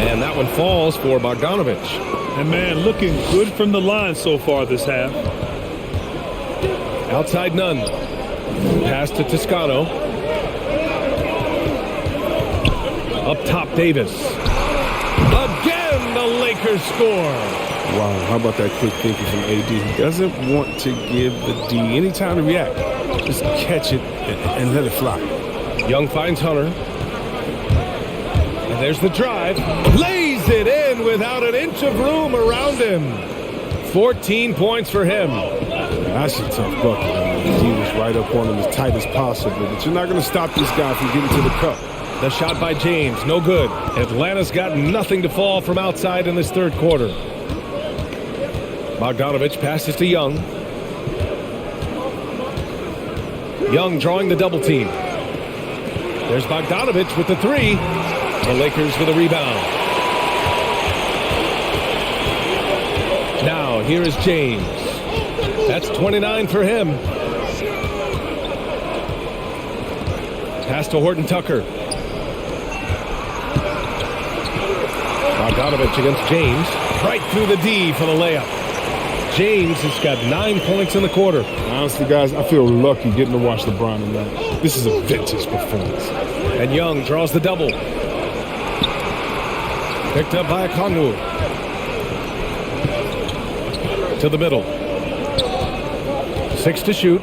And that one falls for Bogdanovich. And man, looking good from the line so far this half. Outside Nunn. Pass to Toscano. Up top, Davis. Again, the Lakers score. Wow, how about that quick thinking from AD? He doesn't want to give the D any time to react. Just catch it and let it fly. Young finds Hunter. And there's the drive. Lays it in without an inch of room around him. 14 points for him. That's a tough bucket. I mean, he was right up on him as tight as possible. But you're not going to stop this guy from getting to the cup. The shot by James, no good. Atlanta's got nothing to fall from outside in this third quarter. Bogdanovich passes to Young. Young drawing the double team. There's Bogdanovich with the three. The Lakers with a rebound. Now, here is James. That's 29 for him. Pass to Horton Tucker. Bogdanovich against James. Right through the D for the layup. James has got 9 points in the quarter. Honestly, guys, I feel lucky getting to watch LeBron tonight. This is a vintage performance. And Young draws the double. Picked up by Okongwu. To the middle. 6 to shoot.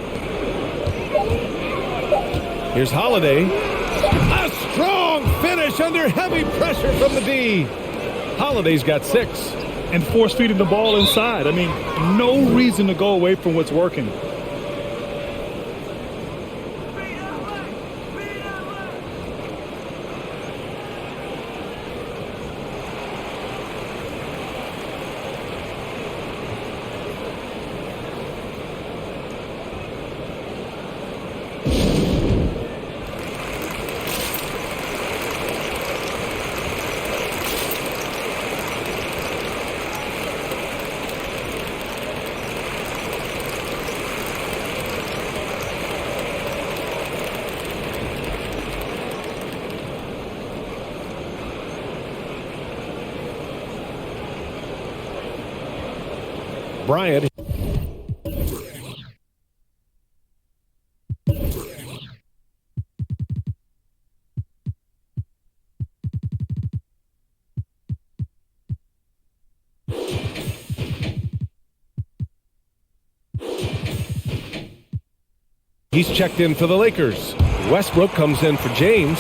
Here's Holiday. A strong finish under heavy pressure from the D. Holiday's got 6. And force feeding the ball inside. I mean, no reason to go away from what's working. Bryant. He's checked in for the Lakers. Westbrook comes in for James.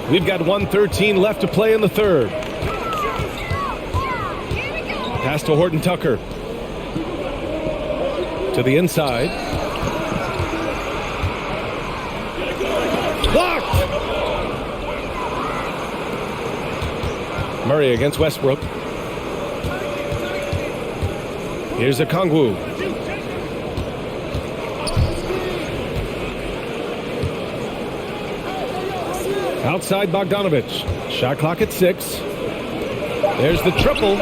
We've got 1:13 left to play in the third. Pass to Horton Tucker. To the inside. Blocked! Murray against Westbrook. Here's Okongwu. Outside Bogdanovich. Shot clock at 6. There's the triple.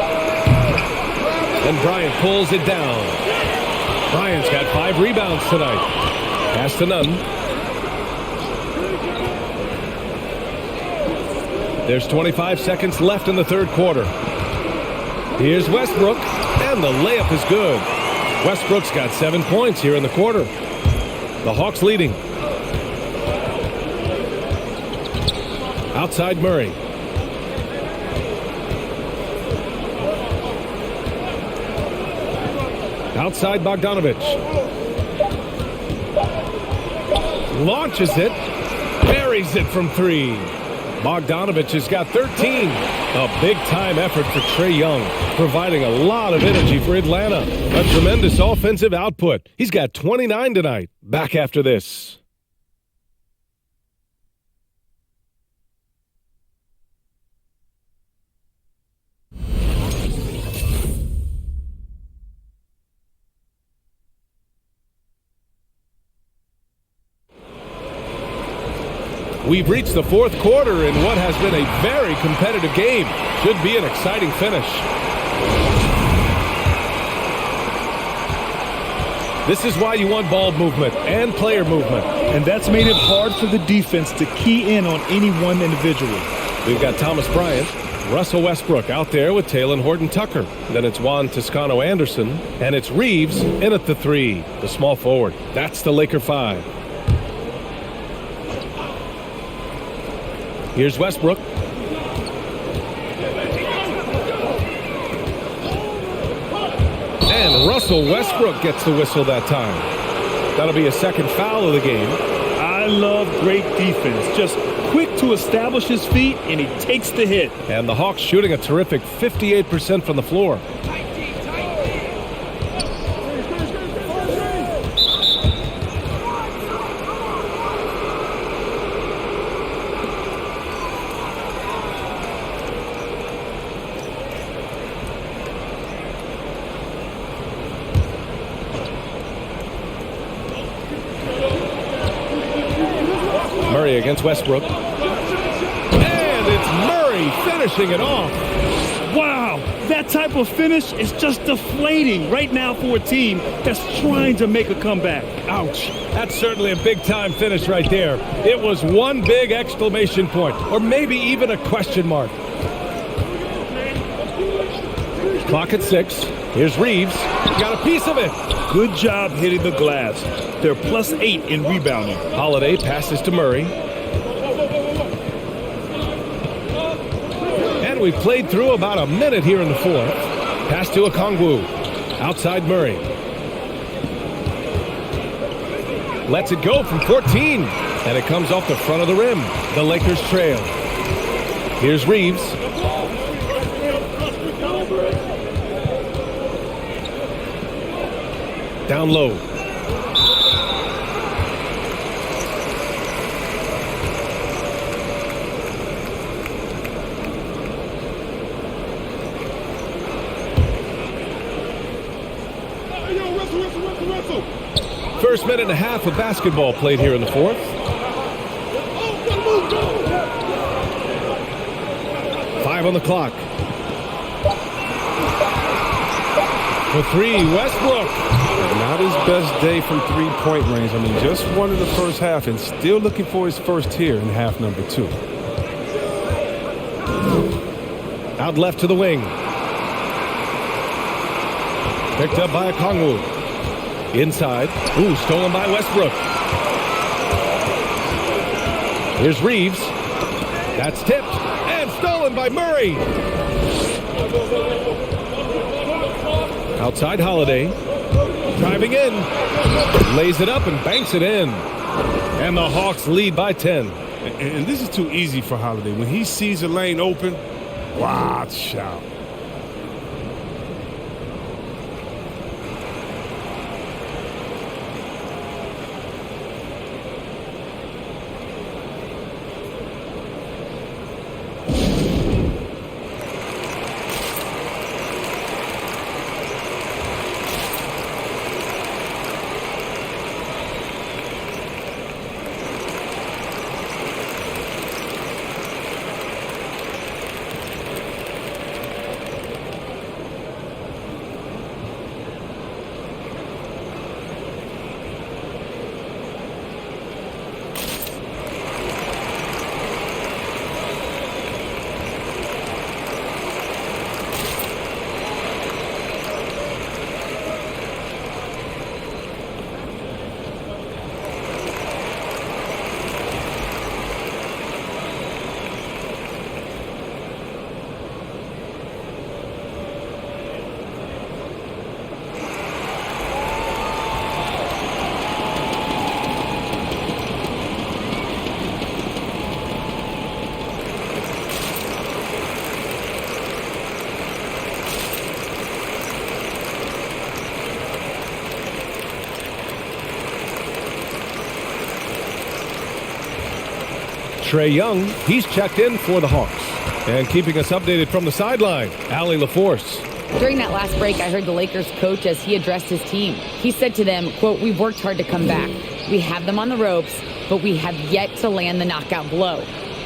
And Bryant pulls it down. Bryant's got 5 rebounds tonight. Pass to none. There's 25 seconds left in the third quarter. Here's Westbrook, and the layup is good. Westbrook's got 7 points here in the quarter. The Hawks leading. Outside Murray. Outside Bogdanovich. Launches it. Buries it from 3. Bogdanovich has got 13. A big-time effort for Trae Young, providing a lot of energy for Atlanta. A tremendous offensive output. He's got 29 tonight. Back after this. We've reached the fourth quarter in what has been a very competitive game. Should be an exciting finish. This is why you want ball movement and player movement. And that's made it hard for the defense to key in on any one individual. We've got Thomas Bryant, Russell Westbrook out there with Talen Horton-Tucker. Then it's Juan Toscano-Anderson, and it's Reeves in at the 3, the small forward. That's the Laker 5. Here's Westbrook. And Russell Westbrook gets the whistle that time. That'll be a second foul of the game. I love great defense. Just quick to establish his feet, and he takes the hit. And the Hawks shooting a terrific 58% from the floor. Murray against Westbrook. And it's Murray finishing it off. Wow, that type of finish is just deflating right now for a team that's trying to make a comeback. Ouch. That's certainly a big-time finish right there. It was one big exclamation point, or maybe even a question mark. Clock at 6. Here's Reeves. Got a piece of it. Good job hitting the glass. They're +8 in rebounding. Holiday passes to Murray. And we've played through about a minute here in the fourth. Pass to Okongwu. Outside Murray. Lets it go from 14. And it comes off the front of the rim. The Lakers trail. Here's Reeves. Down low. First minute and a half of basketball played here in the fourth. Five on the clock. For 3, Westbrook. Not his best day from three-point range. I mean, just won in the first half and still looking for his first here in half number 2. Out left to the wing. Picked up by Okongwu. Inside. Ooh, stolen by Westbrook. Here's Reeves. That's tipped and stolen by Murray. Outside Holiday. Driving in. Lays it up and banks it in. And the Hawks lead by 10. And this is too easy for Holiday. When he sees a lane open, watch out. Trae Young, he's checked in for the Hawks. And keeping us updated from the sideline, Allie LaForce. During that last break, I heard the Lakers coach as he addressed his team. He said to them, quote, "We've worked hard to come back. We have them on the ropes, but we have yet to land the knockout blow.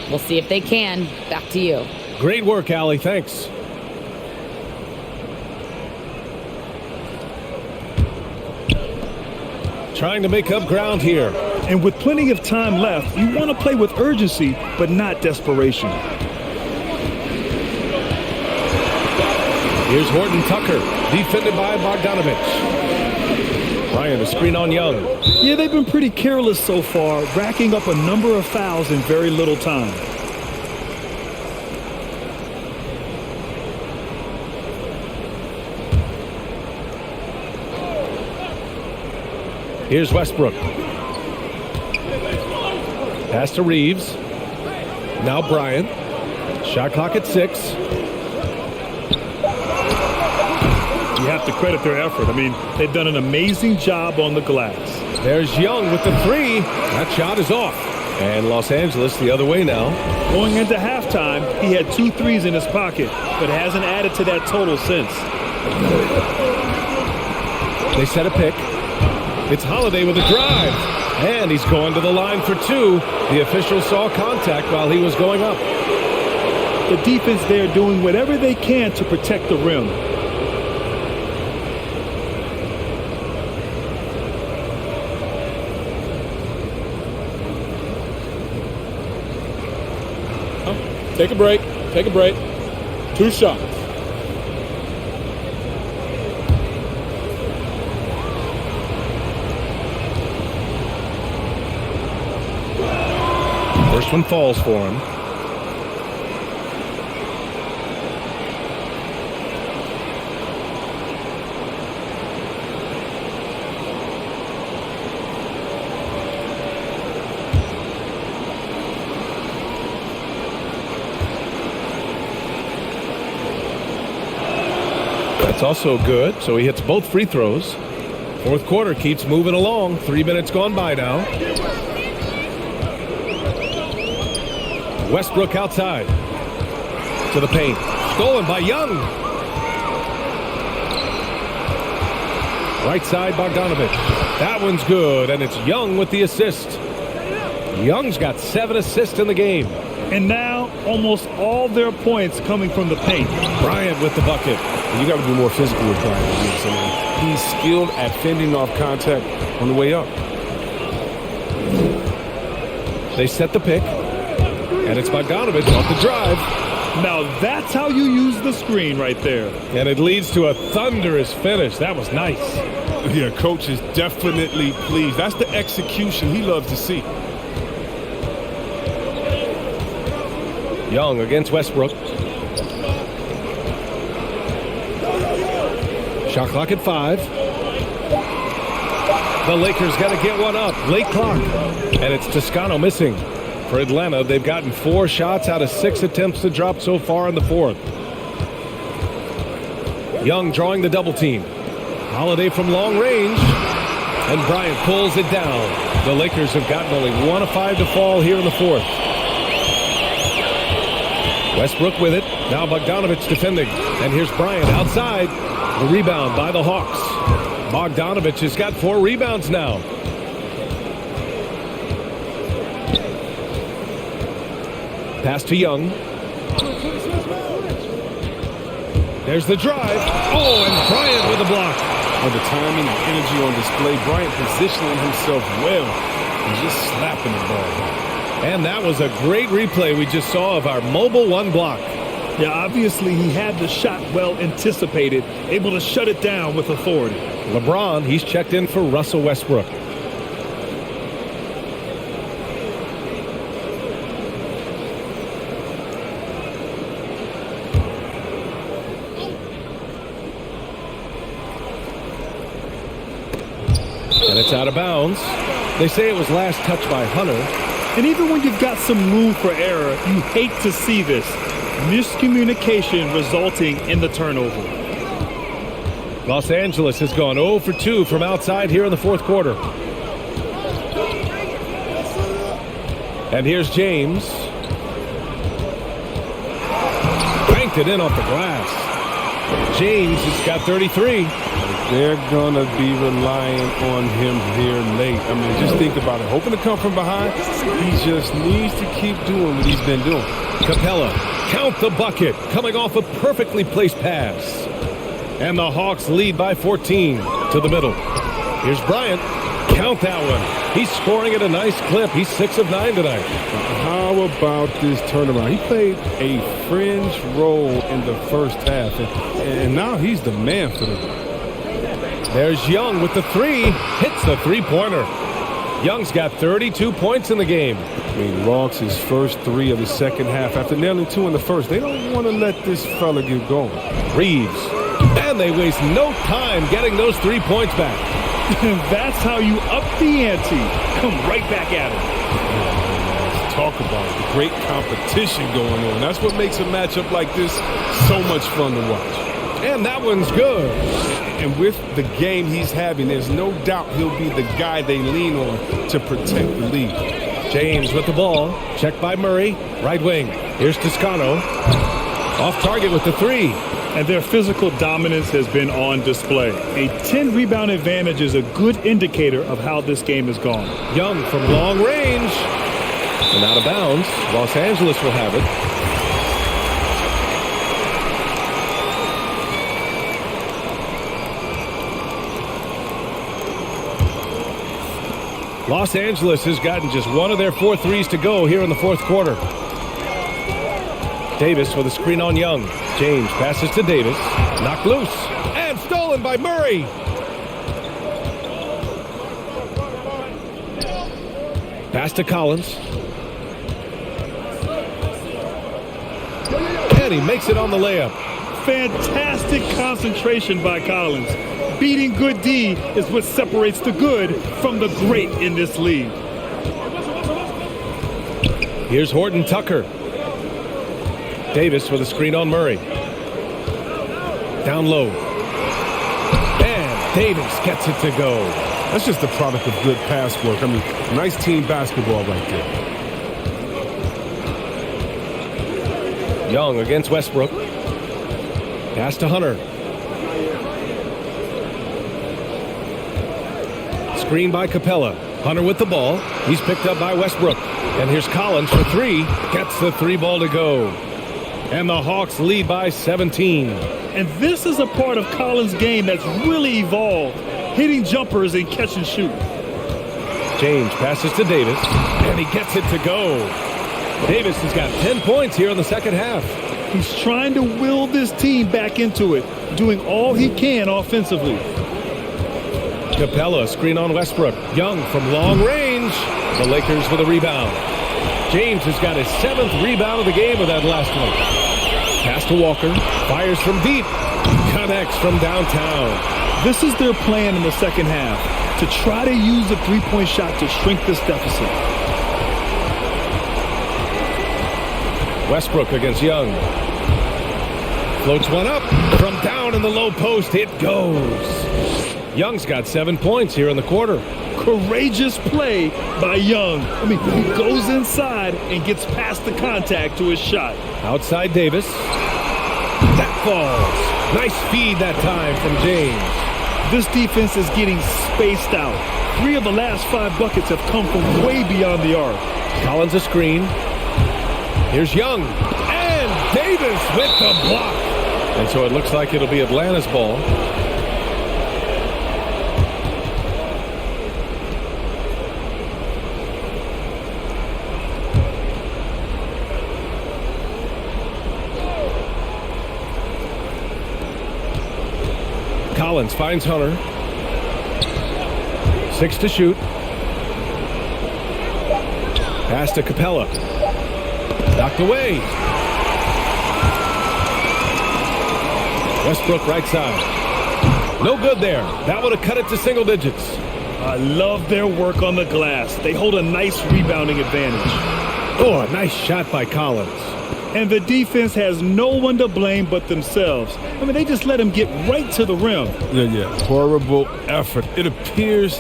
We'll see if they can." Back to you. Great work, Allie. Thanks. Trying to make up ground here. And with plenty of time left, you want to play with urgency, but not desperation. Here's Horton Tucker, defended by Bogdanovich. Bryant, a screen on Young. Yeah, they've been pretty careless so far, racking up a number of fouls in very little time. Here's Westbrook. Pass to Reeves. Now Bryant. Shot clock at 6. You have to credit their effort. I mean, they've done an amazing job on the glass. There's Young with the 3. That shot is off. And Los Angeles the other way now. Going into halftime, he had 2 threes in his pocket, but hasn't added to that total since. They set a pick. It's Holiday with a drive. And he's going to the line for 2. The official saw contact while he was going up. The defense there doing whatever they can to protect the rim. Take a break. Take a break. 2 shots. First one falls for him. That's also good, so he hits both free throws. Fourth quarter keeps moving along. 3 minutes gone by now. Westbrook outside to the paint. Stolen by Young. Right side, Bogdanovich. That one's good, and it's Young with the assist. Young's got 7 assists in the game. And now, almost all their points coming from the paint. Bryant with the bucket. You got to be more physical with Bryant. He's skilled at fending off contact on the way up. They set the pick, and it's Bogdanovich off the drive. Now that's how you use the screen right there. And it leads to a thunderous finish. That was nice. Yeah, coach is definitely pleased. That's the execution he loves to see. Young against Westbrook. Shot clock at 5. The Lakers got to get one up. Late clock. And it's Toscano missing. For Atlanta, they've gotten 4 shots out of 6 attempts to drop so far in the 4th. Young drawing the double team. Holiday from long range. And Bryant pulls it down. The Lakers have gotten only 1 of 5 to fall here in the 4th. Westbrook with it. Now Bogdanovich defending. And here's Bryant outside. The rebound by the Hawks. Bogdanovich has got 4 rebounds now. Pass to Young. There's the drive. Oh, and Bryant with a block. Oh, the timing and energy on display. Bryant positioning himself well and just slapping the ball. And that was a great replay we just saw of our mobile 1 block. Yeah, obviously he had the shot well anticipated, able to shut it down with authority. LeBron, he's checked in for Russell Westbrook. And it's out of bounds. They say it was last touched by Hunter. And even when you've got some room for error, you hate to see this. Miscommunication resulting in the turnover. Los Angeles has gone 0 for 2 from outside here in the 4th quarter. And here's James. Banked it in off the glass. James has got 33. They're going to be relying on him here late. I mean, just think about it. Hoping to come from behind, he just needs to keep doing what he's been doing. Capella, count the bucket, coming off a perfectly placed pass. And the Hawks lead by 14 to the middle. Here's Bryant. Count that one. He's scoring at a nice clip. He's 6 of 9 tonight. How about this turnaround? He played a fringe role in the first half, and now he's the man for them. There's Young with the 3. Hits the three-pointer. Young's got 32 points in the game. I mean, logs his first 3 of the second half after nailing 2 in the first. They don't want to let this fella get going. Reeves. And they waste no time getting those 3 points back. That's how you up the ante. Come right back at him. Let's talk about it. The great competition going on. That's what makes a matchup like this so much fun to watch. And that one's good. And with the game he's having, there's no doubt he'll be the guy they lean on to protect the lead. James with the ball. Checked by Murray. Right wing. Here's Toscano. Off target with the 3. And their physical dominance has been on display. A 10-rebound advantage is a good indicator of how this game has gone. Young from long range. And out of bounds. Los Angeles will have it. Los Angeles has gotten just one of their 4 threes to go here in the fourth quarter. Davis with a screen on Young. James passes to Davis. Knocked loose. And stolen by Murray. Pass to Collins. And he makes it on the layup. Fantastic concentration by Collins. Beating good D is what separates the good from the great in this league. Here's Horton Tucker. Davis with a screen on Murray. Down low. And Davis gets it to go. That's just the product of good pass work. I mean, nice team basketball right there. Young against Westbrook. Pass to Hunter. Screen by Capella. Hunter with the ball. He's picked up by Westbrook. And here's Collins for 3. Gets the 3 ball to go. And the Hawks lead by 17. And this is a part of Collins' game that's really evolved. Hitting jumpers and catch and shoot. James passes to Davis. And he gets it to go. Davis has got 10 points here in the second half. He's trying to will this team back into it, doing all he can offensively. Capella, screen on Westbrook. Young from long range. The Lakers with a rebound. James has got his 7th rebound of the game with that last one. Pass to Walker. Fires from deep. Connects from downtown. This is their plan in the second half, to try to use a three-point shot to shrink this deficit. Westbrook against Young. Floats one up. From down in the low post, it goes. Young's got 7 points here in the quarter. Courageous play by Young. I mean, he goes inside and gets past the contact to his shot. Outside Davis. That falls. Nice feed that time from James. This defense is getting spaced out. 3 of the last 5 buckets have come from way beyond the arc. Collins a screen. Here's Young. And Davis with the block. And so it looks like it'll be Atlanta's ball. Collins finds Hunter. 6 to shoot. Pass to Capella. Knocked away. Westbrook right side. No good there. That would have cut it to single digits. I love their work on the glass. They hold a nice rebounding advantage. Oh, a nice shot by Collins. And the defense has no one to blame but themselves. I mean, they just let him get right to the rim. Yeah. Horrible effort. It appears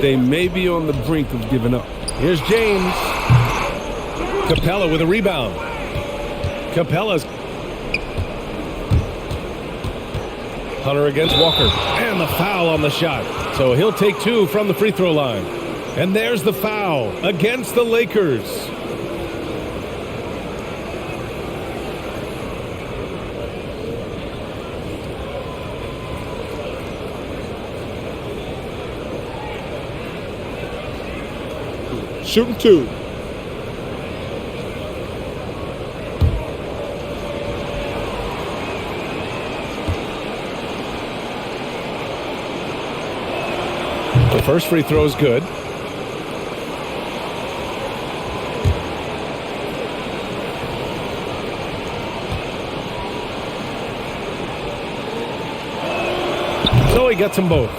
they may be on the brink of giving up. Here's James. Capella with a rebound. Capella's Hunter against Walker. And the foul on the shot. So he'll take 2 from the free throw line. And there's the foul against the Lakers. Shooting 2. The first free throw is good. So he gets them both.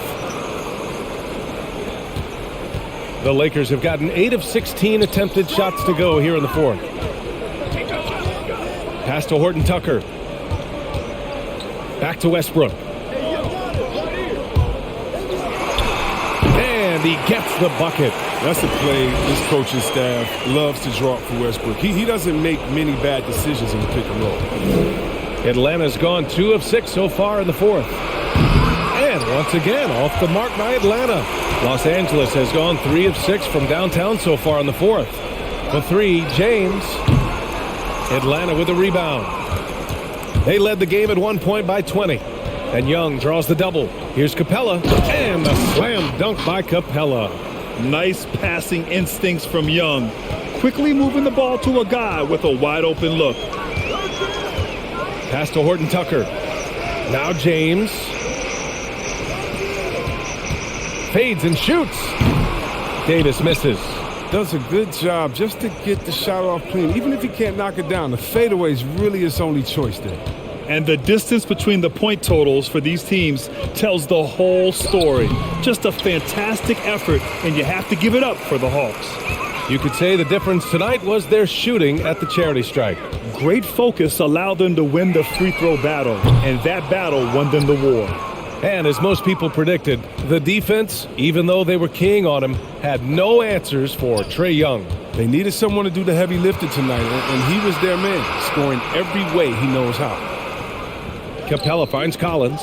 The Lakers have gotten 8 of 16 attempted shots to go here in the fourth. Pass to Horton Tucker. Back to Westbrook. And he gets the bucket. That's a play this coaching staff loves to draw up for Westbrook. He doesn't make many bad decisions in the pick and roll. Atlanta's gone 2 of 6 so far in the fourth. And once again, off the mark by Atlanta. Los Angeles has gone 3 of 6 from downtown so far in the fourth. For 3, James. Atlanta with a rebound. They led the game at one point by 20. And Young draws the double. Here's Capella. And the slam dunk by Capella. Nice passing instincts from Young. Quickly moving the ball to a guy with a wide open look. Pass to Horton Tucker. Now James. Fades and shoots. Davis misses. Does a good job just to get the shot off clean. Even if he can't knock it down, the fadeaway is really his only choice there. And the distance between the point totals for these teams tells the whole story. Just a fantastic effort, and you have to give it up for the Hawks. You could say the difference tonight was their shooting at the charity stripe. Great focus allowed them to win the free throw battle, and that battle won them the war. And as most people predicted, the defense, even though they were keying on him, had no answers for Trae Young. They needed someone to do the heavy lifting tonight, and he was their man, scoring every way he knows how. Capella finds Collins.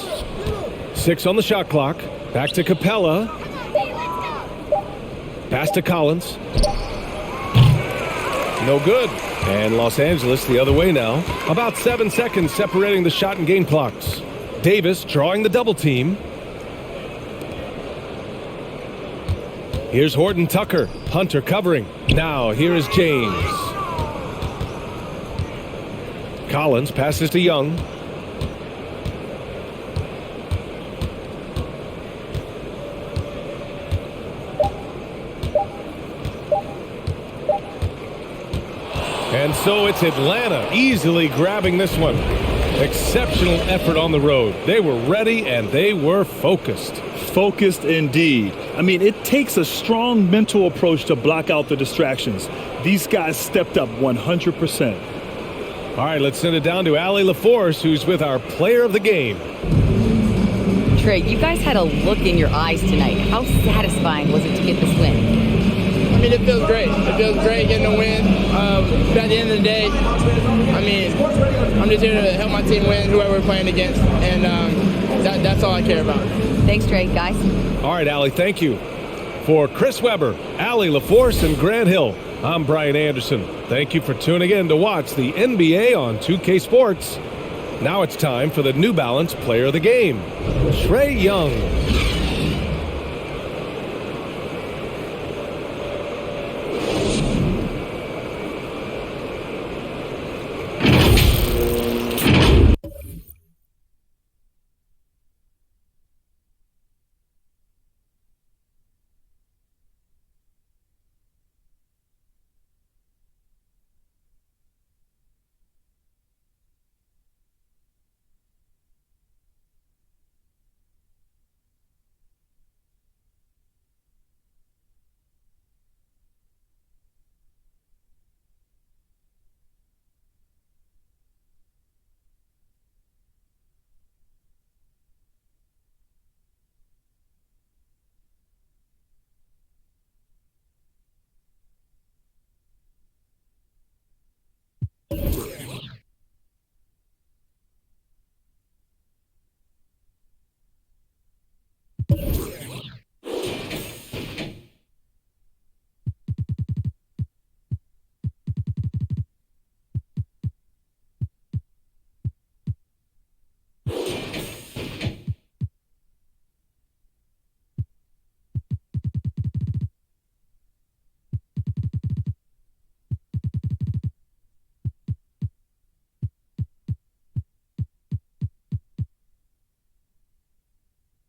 6 on the shot clock. Back to Capella. Pass to Collins. No good. And Los Angeles the other way now. About 7 seconds separating the shot and game clocks. Davis drawing the double team. Here's Horton Tucker. Hunter covering. Now here is James. Collins passes to Young. And so it's Atlanta easily grabbing this one. Exceptional effort on the road. They were ready and they were focused. Focused indeed. I mean, it takes a strong mental approach to block out the distractions. These guys stepped up 100%. All right, let's send it down to Allie LaForce, who's with our player of the game. Trae, you guys had a look in your eyes tonight. How satisfying was it to get this win? I mean, it feels great. It feels great getting a win. But at the end of the day, I mean, I'm just here to help my team win, whoever we're playing against, and that's all I care about. Thanks, Trae, guys. All right, Allie, thank you. For Chris Webber, Allie LaForce, and Grant Hill, I'm Brian Anderson. Thank you for tuning in to watch the NBA on 2K Sports. Now it's time for the New Balance Player of the Game, Trae Young.